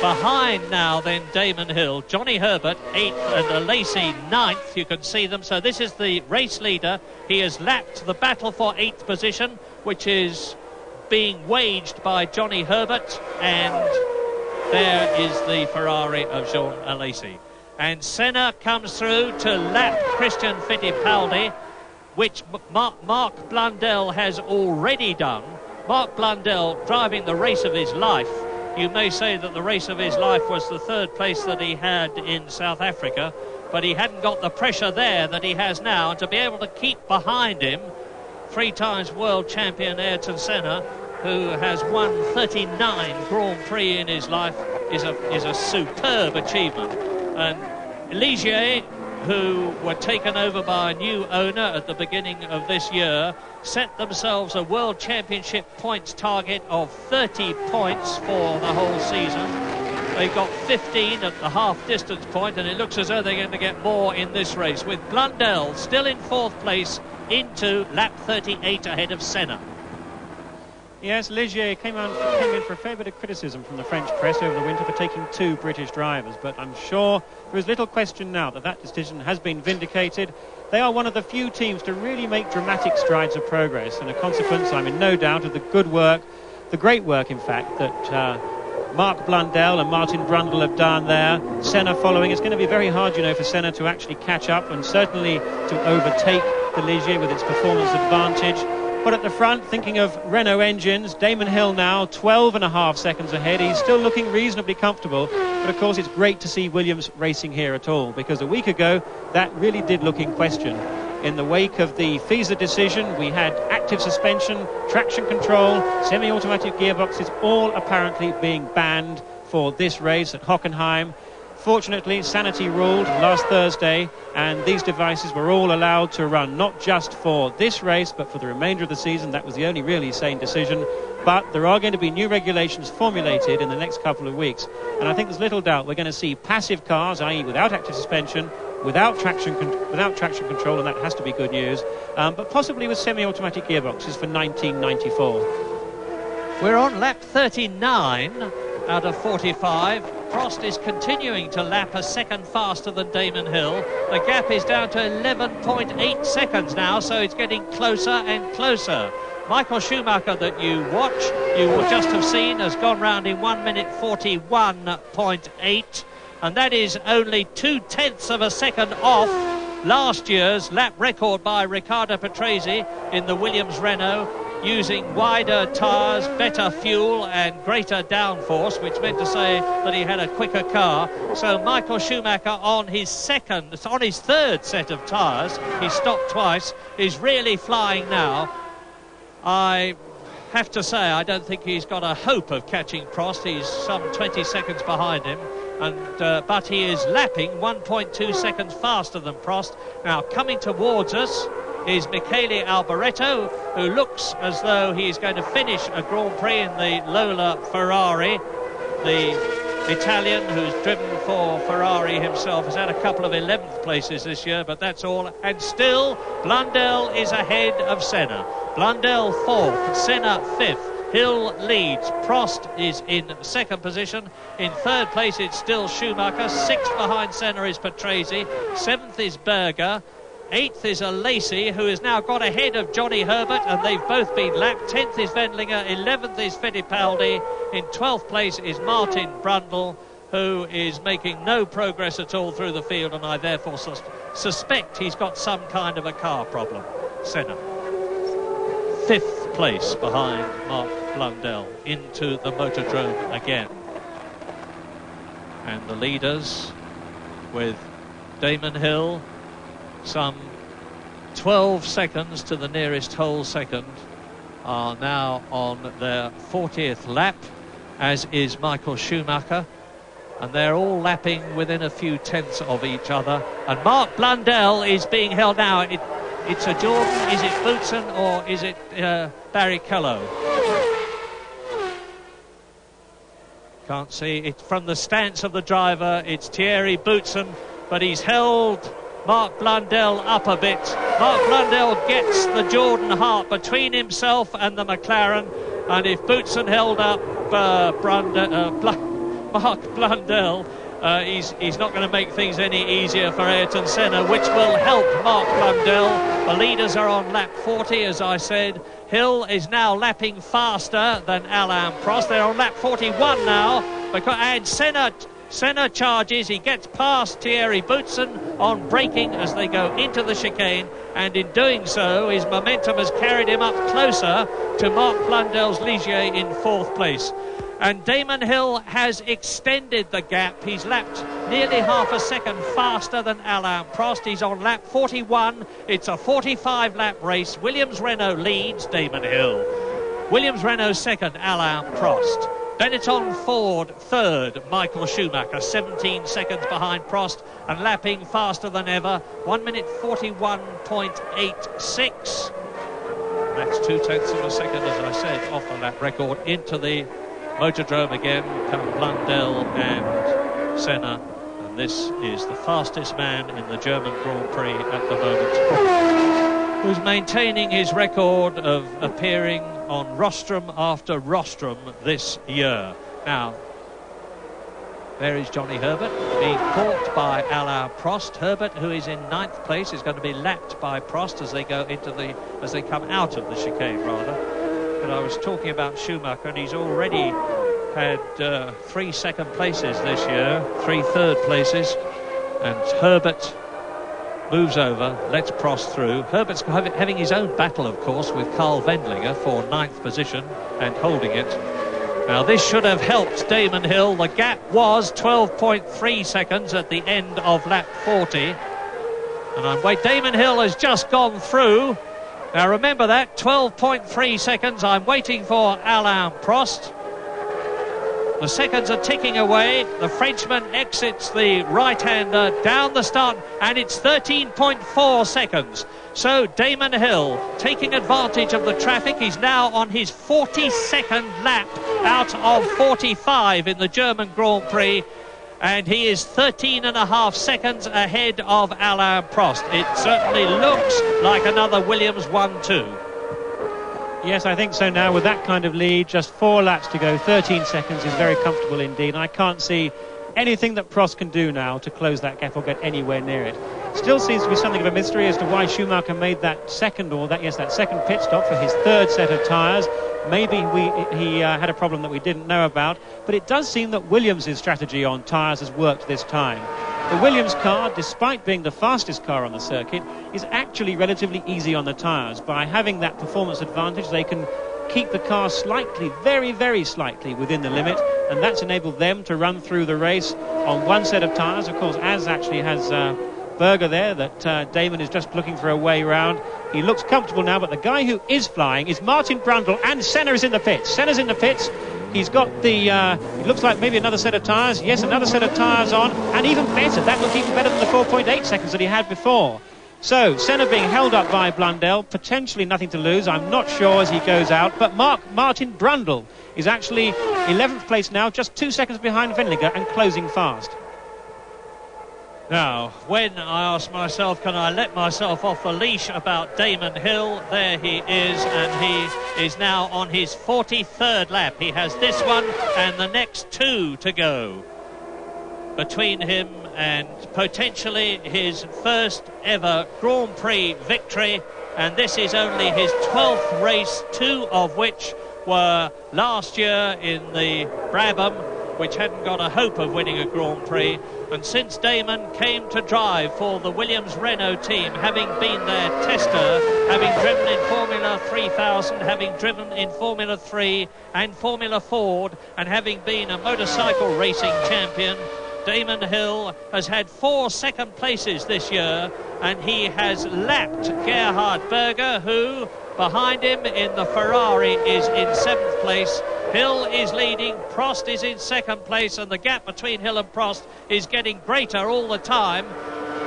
behind now then Damon Hill, Johnny Herbert 8th and Lacey 9th, you can see them. So this is the race leader. He has lapped the battle for 8th position, which is being waged by Johnny Herbert, and there is the Ferrari of Jean Alesi. And Senna comes through to lap Christian Fittipaldi, which Mark Blundell has already done. Mark Blundell driving the race of his life. You may say that the race of his life was the 3rd place that he had in South Africa, but he hadn't got the pressure there that he has now, and to be able to keep behind him 3 times world champion Ayrton Senna, who has won 39 Grand Prix in his life, is a superb achievement. And Ligier, who were taken over by a new owner at the beginning of this year, set themselves a World Championship points target of 30 points for the whole season. They got 15 at the half distance point, and it looks as though they're going to get more in this race, with Blundell still in 4th place into lap 38 ahead of Senna. Yes, Ligier came in for a fair bit of criticism from the French press over the winter for taking 2 British drivers, but I'm sure there is little question now that that decision has been vindicated. They are one of the few teams to really make dramatic strides of progress, and a consequence, I'm in no doubt, of the good work, the great work, in fact, that Mark Blundell and Martin Brundle have done there. Senna following. It's going to be very hard, you know, for Senna to actually catch up, and certainly to overtake the Ligier with its performance advantage. But at the front, thinking of Renault engines, Damon Hill now 12.5 seconds ahead. He's still looking reasonably comfortable. But of course, it's great to see Williams racing here at all, because a week ago, that really did look in question. In the wake of the FISA decision, we had active suspension, traction control, semi-automatic gearboxes, all apparently being banned for this race at Hockenheim. Fortunately, sanity ruled last Thursday, and these devices were all allowed to run, not just for this race, but for the remainder of the season. That was the only really sane decision. But there are going to be new regulations formulated in the next couple of weeks. And I think there's little doubt we're going to see passive cars, i.e. without active suspension, without traction control, and that has to be good news, but possibly with semi-automatic gearboxes for 1994. We're on lap 39 out of 45. Prost is continuing to lap a second faster than Damon Hill. The gap is down to 11.8 seconds now, so it's getting closer and closer. Michael Schumacher, that you watch, you will just have seen, has gone round in 1 minute 41.8, and that is only 0.2 of a second off last year's lap record by Ricardo Patrese in the Williams Renault, using wider tyres, better fuel and greater downforce, which meant to say that he had a quicker car. So Michael Schumacher on his third set of tyres, he stopped twice, is really flying now. I have to say, I don't think he's got a hope of catching Prost. He's some 20 seconds behind him, but he is lapping 1.2 seconds faster than Prost. Now coming towards us is Michele Alboreto, who looks as though he's going to finish a Grand Prix in the Lola Ferrari. The Italian, who's driven for Ferrari himself, has had a couple of 11th places this year, but that's all. And still, Blundell is ahead of Senna. Blundell 4th, Senna 5th. Hill leads. Prost is in 2nd position. In 3rd place, it's still Schumacher. 6th behind Senna is Patrese. 7th is Berger. 8th is a Lacey, who has now got ahead of Johnny Herbert, and they've both been lapped. 10th is Wendlinger, 11th is Fittipaldi, in 12th place is Martin Brundle, who is making no progress at all through the field, and I therefore suspect he's got some kind of a car problem. Senna, 5th place behind Mark Blundell, into the Motordrome again. And the leaders, with Damon Hill some 12 seconds to the nearest whole second, are now on their 40th lap, as is Michael Schumacher, and they're all lapping within a few tenths of each other. And Mark Blundell is being held now. It's a Jordan, is it Boutsen, or is it Barrichello? Can't see it from the stance of the driver. It's Thierry Boutsen, but he's held Mark Blundell up a bit. Mark Blundell gets the Jordan Hart between himself and the McLaren, and if Boutsen held up Mark Blundell, he's not going to make things any easier for Ayrton Senna, which will help Mark Blundell. The leaders are on lap 40, as I said. Hill is now lapping faster than Alain Prost. They're on lap 41 now, and Senna charges. He gets past Thierry Boutsen on braking as they go into the chicane, and in doing so his momentum has carried him up closer to Mark Blundell's Ligier in 4th place. And Damon Hill has extended the gap. He's lapped nearly half a second faster than Alain Prost. He's on lap 41. It's a 45-lap race. Williams-Renault leads Damon Hill. Williams-Renault second, Alain Prost. Benetton Ford third, Michael Schumacher, 17 seconds behind Prost and lapping faster than ever, 1 minute 41.86. That's 2/10 of a second, as I said, off the lap record. Into the Motordrome again come Blundell and Senna, and this is the fastest man in the German Grand Prix at the moment, who's maintaining his record of appearing on rostrum after rostrum this year. Now, there is Johnny Herbert being caught by Alain Prost. Herbert, who is in 9th place, is going to be lapped by Prost as they go as they come out of the chicane, rather. But I was talking about Schumacher, and he's already had 3 second places this year, 3 third places, and Herbert moves over, lets Prost through. Herbert's having his own battle, of course, with Carl Wendlinger for 9th position and holding it. Now, this should have helped Damon Hill. The gap was 12.3 seconds at the end of lap 40. And Damon Hill has just gone through. Now, remember that, 12.3 seconds. I'm waiting for Alain Prost. The seconds are ticking away. The Frenchman exits the right-hander down the start, and it's 13.4 seconds. So Damon Hill, taking advantage of the traffic, he's now on his 42nd lap out of 45 in the German Grand Prix, and he is 13.5 seconds ahead of Alain Prost. It certainly looks like another Williams 1-2. Yes, I think so now. With that kind of lead, just 4 laps to go, 13 seconds is very comfortable indeed. And I can't see anything that Prost can do now to close that gap or get anywhere near it. Still seems to be something of a mystery as to why Schumacher made that second pit stop for his 3rd set of tyres. Maybe he had a problem that we didn't know about, but it does seem that Williams' strategy on tyres has worked this time. The Williams car, despite being the fastest car on the circuit, is actually relatively easy on the tyres. By having that performance advantage, they can keep the car slightly, very, very slightly within the limit, and that's enabled them to run through the race on 1 set of tyres. Of course, Az actually has Berger there, that Damon is just looking for a way round. He looks comfortable now, but the guy who is flying is Martin Brundle, and Senna is in the pits. Senna's in the pits. He's got the, it looks like maybe another set of tyres. Yes, another set of tyres on, and even better. That looked even better than the 4.8 seconds that he had before. So, Senna being held up by Blundell, potentially nothing to lose. I'm not sure as he goes out, but Martin Brundle is actually 11th place now, just 2 seconds behind Wendlinger and closing fast. Now, when I ask myself, can I let myself off the leash about Damon Hill? There he is, and he is now on his 43rd lap. He has this one and the next 2 to go between him and potentially his first ever Grand Prix victory, and this is only his 12th race, 2 of which were last year in the Brabham, which hadn't got a hope of winning a Grand Prix. And since Damon came to drive for the Williams-Renault team, having been their tester, having driven in Formula 3000, having driven in Formula 3 and Formula Ford, and having been a motorcycle racing champion, Damon Hill has had 4 second places this year, and he has lapped Gerhard Berger, who behind him in the Ferrari is in 7th place. Hill is leading, Prost is in 2nd place, and the gap between Hill and Prost is getting greater all the time.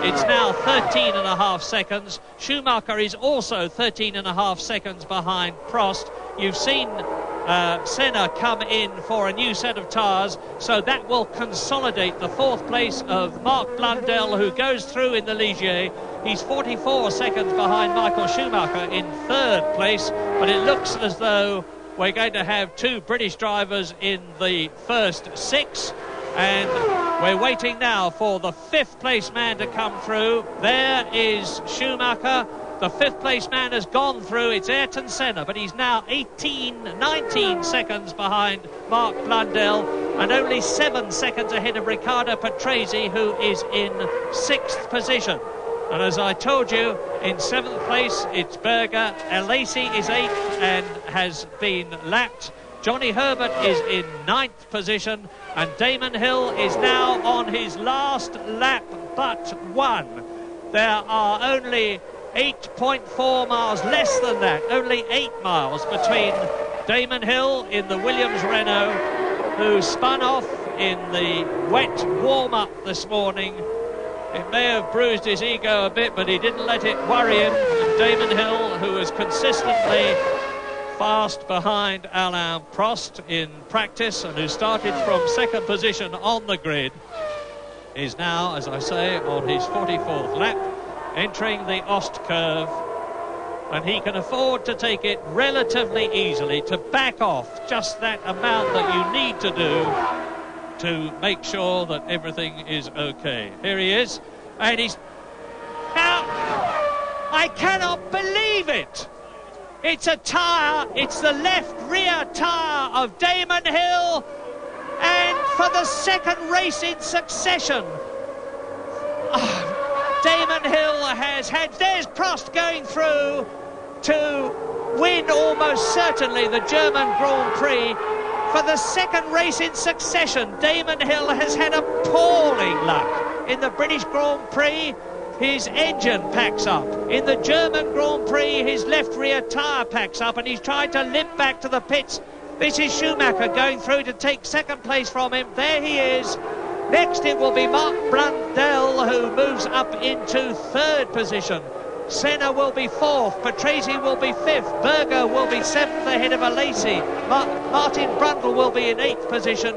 It's now 13.5 seconds. Schumacher is also 13.5 seconds behind Prost. You've seen Senna come in for a new set of tyres, so that will consolidate the 4th place of Mark Blundell, who goes through in the Ligier. He's 44 seconds behind Michael Schumacher in 3rd place, but it looks as though we're going to have 2 British drivers in the first 6, and we're waiting now for the 5th place man to come through. There is Schumacher. The 5th place man has gone through. It's Ayrton Senna, but he's now 19 seconds behind Mark Blundell, and only 7 seconds ahead of Riccardo Patrese, who is in 6th position. And as I told you, in 7th place it's Berger. Alesi is 8th and has been lapped. Johnny Herbert is in 9th position, and Damon Hill is now on his last lap but 1. There are only 8.4 miles, less than that, only 8 miles between Damon Hill in the Williams-Renault, who spun off in the wet warm-up this morning. It may have bruised his ego a bit, but he didn't let it worry him. And Damon Hill, who was consistently fast behind Alain Prost in practice and who started from 2nd position on the grid, is now, as I say, on his 44th lap, entering the Ost curve, and he can afford to take it relatively easily, to back off just that amount that you need to do to make sure that everything is okay. Here he is, and he's now, I cannot believe it. It's a tyre, it's the left rear tyre of Damon Hill, and for the 2nd race in succession, Damon Hill has had, there's Prost going through to win almost certainly the German Grand Prix. For the 2nd race in succession, Damon Hill has had appalling luck. In the British Grand Prix, his engine packs up. In the German Grand Prix, his left rear tyre packs up, and he's tried to limp back to the pits. This is Schumacher going through to take 2nd place from him. There he is. Next it will be Mark Blundell, who moves up into 3rd position. Senna will be 4th, Patrese will be 5th, Berger will be 7th ahead of Alesi, Martin Brundle will be in 8th position.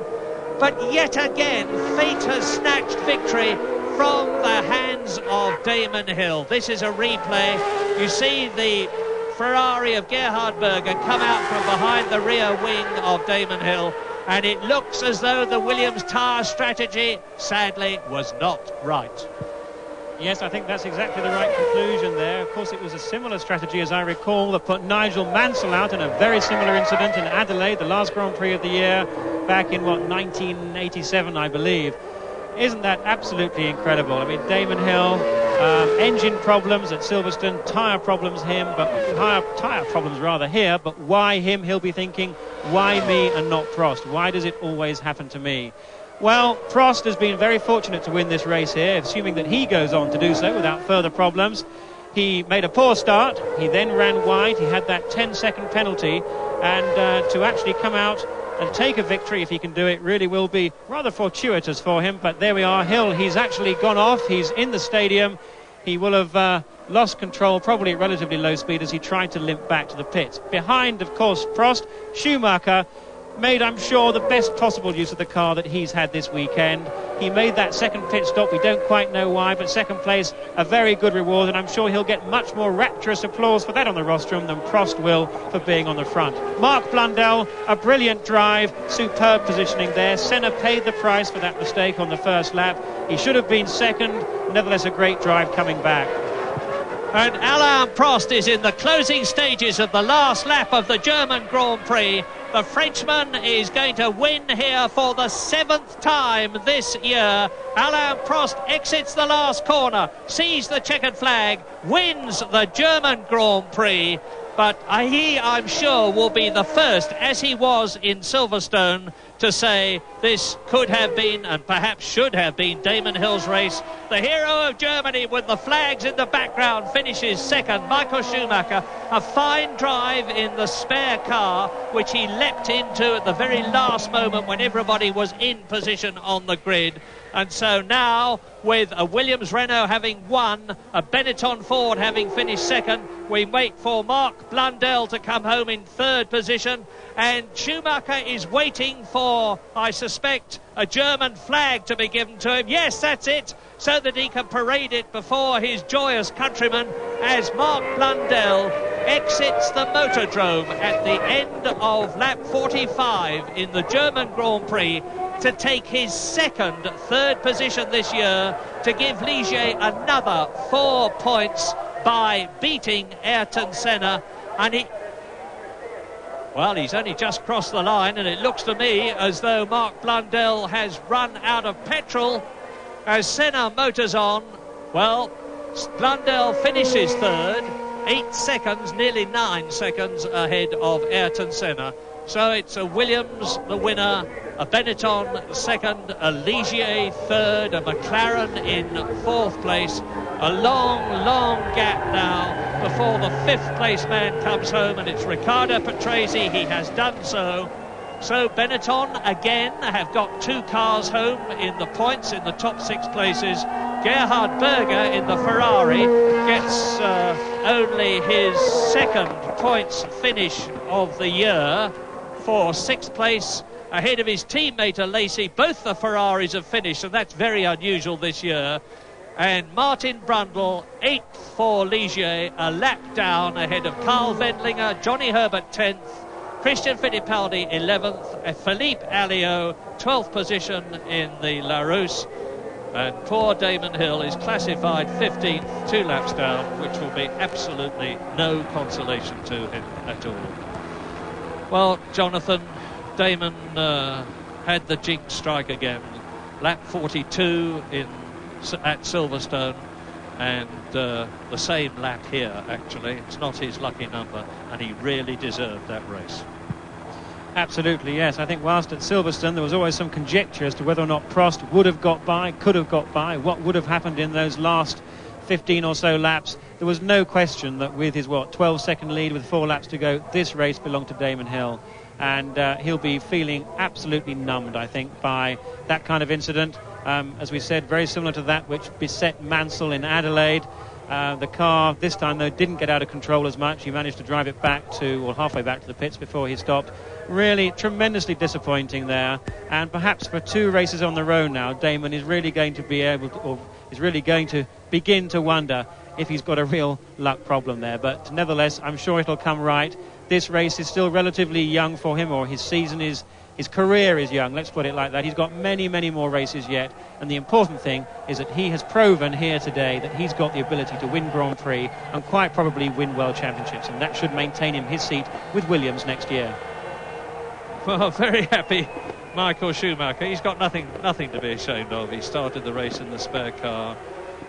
But yet again, fate has snatched victory from the hands of Damon Hill. This is a replay. You see the Ferrari of Gerhard Berger come out from behind the rear wing of Damon Hill, and it looks as though the Williams tyre strategy, sadly, was not right. Yes, I think that's exactly the right conclusion there. Of course, it was a similar strategy, as I recall, that put Nigel Mansell out in a very similar incident in Adelaide, the last Grand Prix of the year, back in, 1987, I believe. Isn't that absolutely incredible? I mean, Damon Hill, engine problems at Silverstone, tyre problems here, but why him? He'll be thinking, why me and not Prost? Why does it always happen to me? Well, Prost has been very fortunate to win this race here, assuming that he goes on to do so without further problems. He made a poor start, he then ran wide, he had that 10-second penalty, and to actually come out and take a victory, if he can do it, really will be rather fortuitous for him. But there we are, Hill, he's actually gone off, he's in the stadium. He will have lost control, probably at relatively low speed, as he tried to limp back to the pits. Behind, of course, Prost, Schumacher, made, I'm sure, the best possible use of the car that he's had this weekend. He made that second pit stop. We don't quite know why, but second place, a very good reward, and I'm sure he'll get much more rapturous applause for that on the rostrum than Prost will for being on the front. Mark Blundell, a brilliant drive, superb positioning there. Senna paid the price for that mistake on the first lap. He should have been second. Nevertheless, a great drive coming back. And Alain Prost is in the closing stages of the last lap of the German Grand Prix. The Frenchman is going to win here for the 7th time this year. Alain Prost exits the last corner, sees the checkered flag, wins the German Grand Prix. But he, I'm sure, will be the first, as he was in Silverstone, to say this could have been and perhaps should have been Damon Hill's race. The hero of Germany, with the flags in the background, finishes second. Michael Schumacher, a fine drive in the spare car, which he leapt into at the very last moment when everybody was in position on the grid. And so now, with a Williams Renault having won, a Benetton Ford having finished second, we wait for Mark Blundell to come home in third position. And Schumacher is waiting for, I suspect, a German flag to be given to him. Yes, that's it, so that he can parade it before his joyous countrymen as Mark Blundell exits the motordrome at the end of lap 45 in the German Grand Prix to take his third position this year, to give Ligier another 4 points by beating Ayrton Senna. And he's only just crossed the line, and it looks to me as though Mark Blundell has run out of petrol as Senna motors on. Well, Blundell finishes third, 8 seconds, nearly 9 seconds ahead of Ayrton Senna. So it's a Williams, the winner, a Benetton second, a Ligier third, a McLaren in fourth place. A long gap now before the fifth place man comes home, and it's Riccardo Patrese. He has done so. So Benetton again have got 2 cars home in the points in the top 6 places. Gerhard Berger in the Ferrari gets only his second points finish of the year for 6th place, ahead of his teammate Lacey. Both the Ferraris have finished, and that's very unusual this year. And Martin Brundle, 8th for Ligier, a lap down ahead of Carl Wendlinger, Johnny Herbert 10th, Christian Fittipaldi 11th, Philippe Alliot 12th position in the Larousse. And poor Damon Hill is classified 15th, 2 laps down, which will be absolutely no consolation to him at all. Well, Jonathan, Damon had the jinx strike again. Lap 42 at Silverstone, and the same lap here, actually. It's not his lucky number, and he really deserved that race. Absolutely, yes. I think whilst at Silverstone there was always some conjecture as to whether or not Prost would have got by, could have got by, what would have happened in those last 15 or so laps. There was no question that with his 12-second lead with 4 laps to go, this race belonged to Damon Hill, and he'll be feeling absolutely numbed, I think, by that kind of incident. As we said, very similar to that which beset Mansell in Adelaide. The car this time, though, didn't get out of control as much. He managed to drive it back halfway back to the pits before he stopped. Really tremendously disappointing there, and perhaps for 2 races on the road now, Damon is really going to be able to, or is really going to begin to wonder if he's got a real luck problem there. But nevertheless, I'm sure it'll come right. This race is still relatively young for him, or his career is young, let's put it like that. He's got many more races yet, and the important thing is that he has proven here today that he's got the ability to win Grand Prix and quite probably win World Championships, and that should maintain him his seat with Williams next year. Well, very happy Michael Schumacher. He's got nothing to be ashamed of. He started the race in the spare car.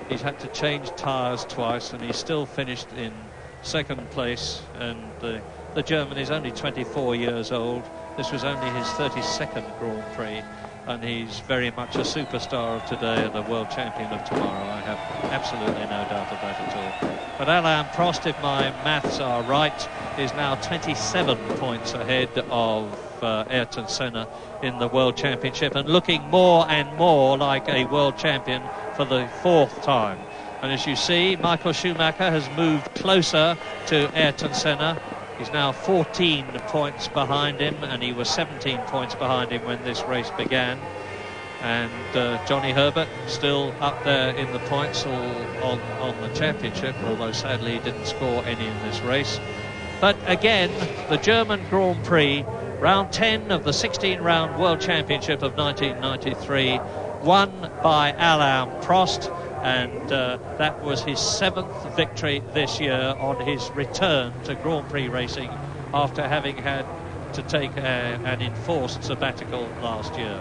He's had to change tyres twice, and he's still finished in second place. And the German is only 24 years old. This was only his 32nd Grand Prix, and he's very much a superstar of today and a world champion of tomorrow. I have absolutely no doubt of that at all. But Alain Prost, if my maths are right, is now 27 points ahead of Ayrton Senna in the World Championship, and looking more and more like a world champion for the 4th time. And as you see, Michael Schumacher has moved closer to Ayrton Senna. He's now 14 points behind him, and he was 17 points behind him when this race began. And Johnny Herbert still up there in the points all on the championship, although sadly he didn't score any in this race. But again, the German Grand Prix, round 10 of the 16-round World Championship of 1993, won by Alain Prost, and that was his 7th victory this year on his return to Grand Prix racing after having had to take an enforced sabbatical last year.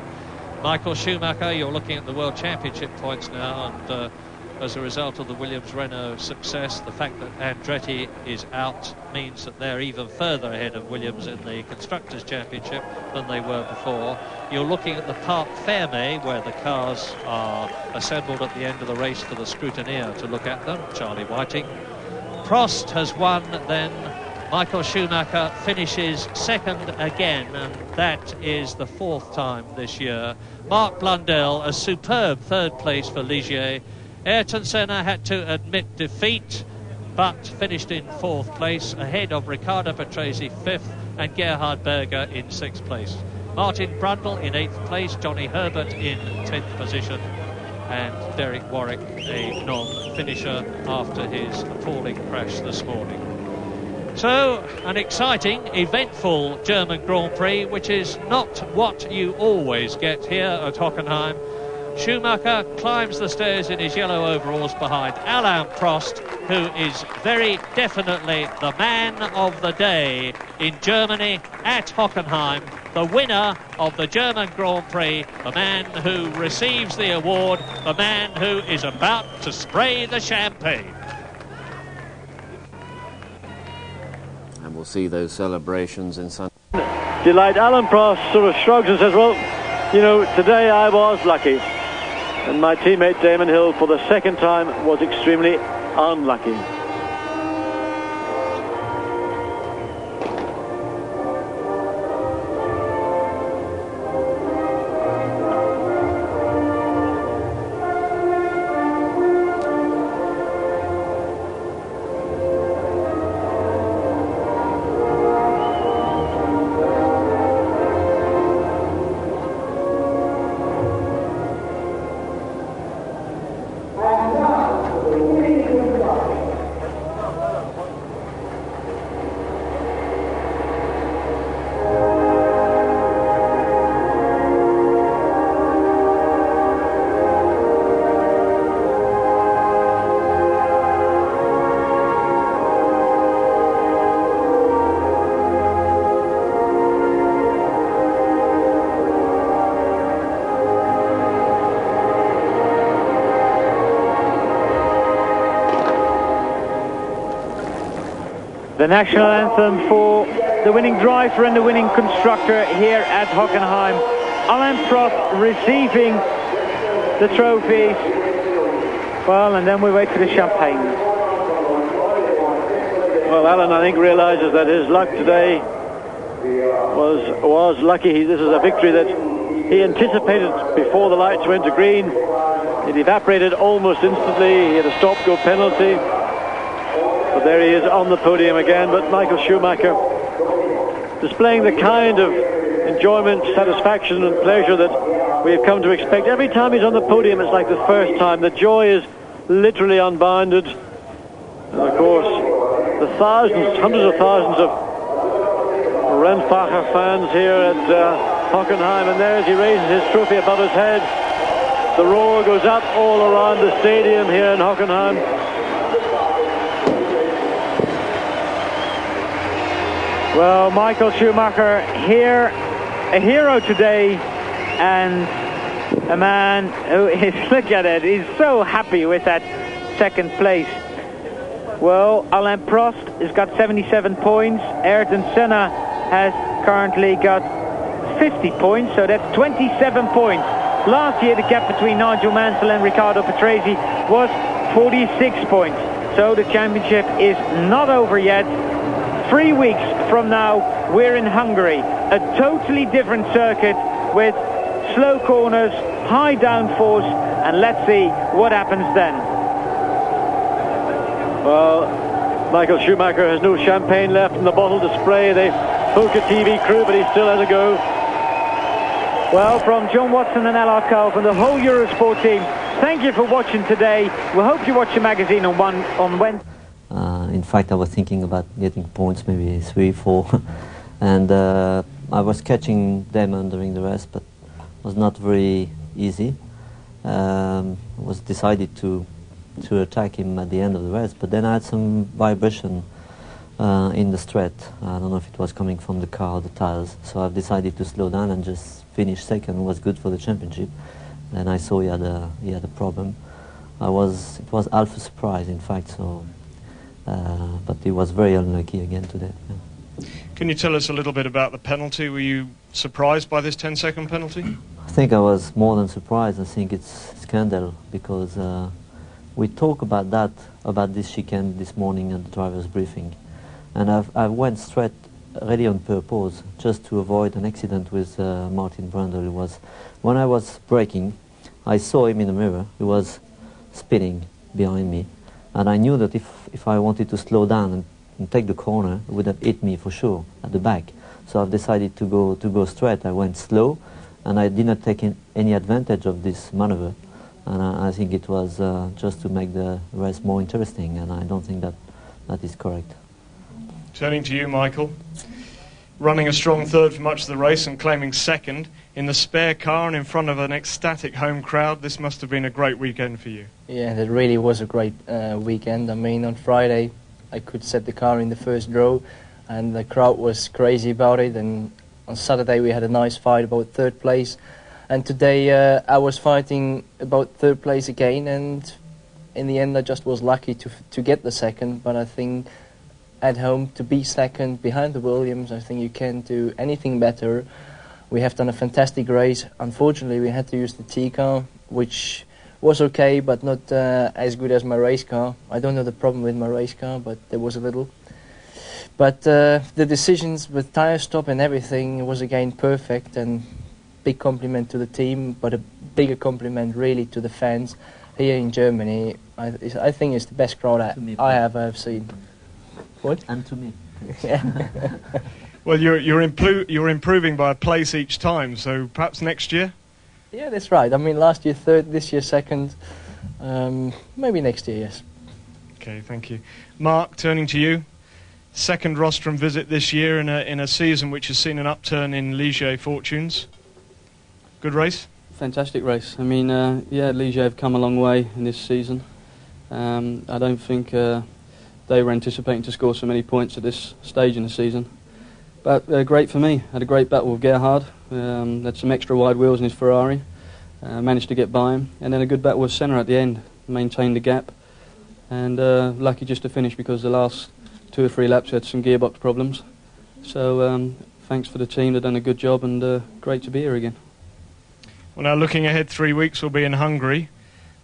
Michael Schumacher, you're looking at the World Championship points now, and as a result of the Williams-Renault success, the fact that Andretti is out means that they're even further ahead of Williams in the Constructors' Championship than they were before. You're looking at the Parc Fermé, where the cars are assembled at the end of the race for the scrutineer to look at them, Charlie Whiting. Prost has won, then Michael Schumacher finishes second again, and that is the 4th time this year. Mark Blundell, a superb 3rd place for Ligier. Ayrton Senna had to admit defeat, but finished in 4th place, ahead of Riccardo Patrese 5th and Gerhard Berger in 6th place. Martin Brundle in 8th place, Johnny Herbert in 10th position, and Derek Warwick a non-finisher after his appalling crash this morning. So, an exciting, eventful German Grand Prix, which is not what you always get here at Hockenheim. Schumacher climbs the stairs in his yellow overalls behind Alain Prost, who is very definitely the man of the day in Germany at Hockenheim, the winner of the German Grand Prix, the man who receives the award, the man who is about to spray the champagne. And we'll see those celebrations in Sunday. Delight. Alain Prost sort of shrugs and says, well, you know, today I was lucky. And my teammate Damon Hill, for the 2nd time, was extremely unlucky. The national anthem for the winning driver and the winning constructor here at Hockenheim. Alain Prost receiving the trophies. Well, and then we wait for the champagne. Well, Alain, I think, realizes that his luck today was lucky. This is a victory that he anticipated before the lights went to green. It evaporated almost instantly. He had a stop-go penalty. But there he is on the podium again. But Michael Schumacher displaying the kind of enjoyment, satisfaction and pleasure that we have come to expect. Every time he's on the podium, it's like the first time. The joy is literally unbounded. And of course, the thousands, hundreds of thousands of Rennfahrer fans here at Hockenheim. And there as he raises his trophy above his head, the roar goes up all around the stadium here in Hockenheim. Well, Michael Schumacher here, a hero today, and a man who is, look at it, he's so happy with that 2nd place. Well, Alain Prost has got 77 points. Ayrton Senna has currently got 50 points, so that's 27 points. Last year, the gap between Nigel Mansell and Riccardo Patrese was 46 points. So the championship is not over yet. 3 weeks from now, we're in Hungary. A totally different circuit with slow corners, high downforce, and let's see what happens then. Well, Michael Schumacher has no champagne left in the bottle to spray the Polka TV crew, but he still has a go. Well, from John Watson and Al Arkell, from the whole Eurosport team, thank you for watching today. We hope you watch the magazine on Wednesday. In fact, I was thinking about getting points, maybe 3, 4, and I was catching Damon during the race, but it was not very easy. Was decided to attack him at the end of the race, but then I had some vibration in the straight. I don't know if it was coming from the car or the tires, so I've decided to slow down and just finish second. It was good for the championship. Then I saw he had a problem. It was half a surprise, in fact. So, but he was very unlucky again today. Yeah. Can you tell us a little bit about the penalty? Were you surprised by this 10-second penalty? I think I was more than surprised. I think it's a scandal because we talked about this chicane this morning at the driver's briefing, and I went straight ready on purpose just to avoid an accident with Martin Brundle. It was when I was braking, I saw him in the mirror. He was spinning behind me, and I knew that if I wanted to slow down and take the corner, it would have hit me for sure at the back. So I've decided to go straight. I went slow, and I did not take any advantage of this maneuver. And I think it was just to make the race more interesting, and I don't think that is correct. Turning to you, Michael. Running a strong third for much of the race and claiming second in the spare car and in front of an ecstatic home crowd, this must have been a great weekend for you. Yeah, it really was a great weekend. I mean, on Friday I could set the car in the first row and the crowd was crazy about it, and on Saturday we had a nice fight about third place, and today I was fighting about third place again, and in the end I just was lucky to get the second. But I think at home to be second behind the Williams, I think you can't do anything better. We have done a fantastic race. Unfortunately we had to use the T car, which was okay but not as good as my race car. I don't know the problem with my race car, but there was a little. But the decisions with tyre stop and everything was again perfect, and big compliment to the team, but a bigger compliment really to the fans here in Germany. I think it's the best crowd I have ever seen. What? And to me. Yeah. Well, you're improving by a place each time, so perhaps next year? Yeah, that's right. I mean, last year third, this year second. Maybe next year, yes. Okay, thank you. Mark, turning to you. Second rostrum visit this year in a season which has seen an upturn in Ligier fortunes. Good race? Fantastic race. I mean, yeah, Ligier have come a long way in this season. I don't think they were anticipating to score so many points at this stage in the season. But great for me. Had a great battle with Gerhard. Had some extra wide wheels in his Ferrari. Managed to get by him. And then a good battle with Senna at the end. Maintained the gap. And lucky just to finish because the last 2 or 3 laps had some gearbox problems. So thanks for the team. They've done a good job, and great to be here again. Well, now looking ahead, 3 weeks we'll be in Hungary.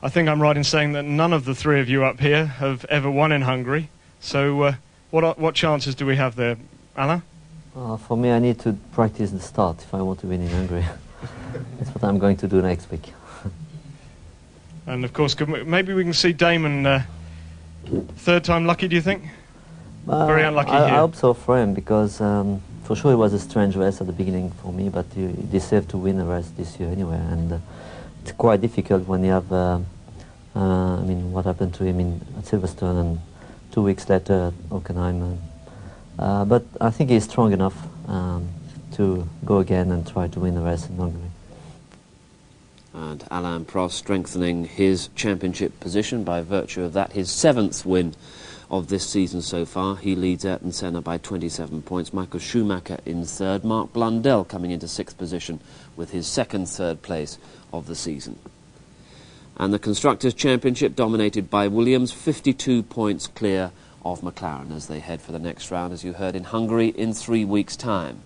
I think I'm right in saying that none of the 3 of you up here have ever won in Hungary. So what chances do we have there, Alain? For me, I need to practice the start if I want to win in Hungary. That's what I'm going to do next week. And of course, maybe we can see Damon third time lucky, do you think? Very unlucky here. I hope so for him, because for sure it was a strange race at the beginning for me, but he deserved to win a race this year anyway. And it's quite difficult when you have, I mean, what happened to him at Silverstone and 2 weeks later at Hockenheim. But I think he's strong enough to go again and try to win the race in Hungary. And Alain Prost strengthening his championship position by virtue of that, his 7th win of this season so far. He leads Ayrton Senna by 27 points. Michael Schumacher in 3rd. Mark Blundell coming into 6th position with his 2nd third place of the season. And the Constructors' Championship dominated by Williams, 52 points clear of McLaren as they head for the next round, as you heard, in Hungary in 3 weeks' time.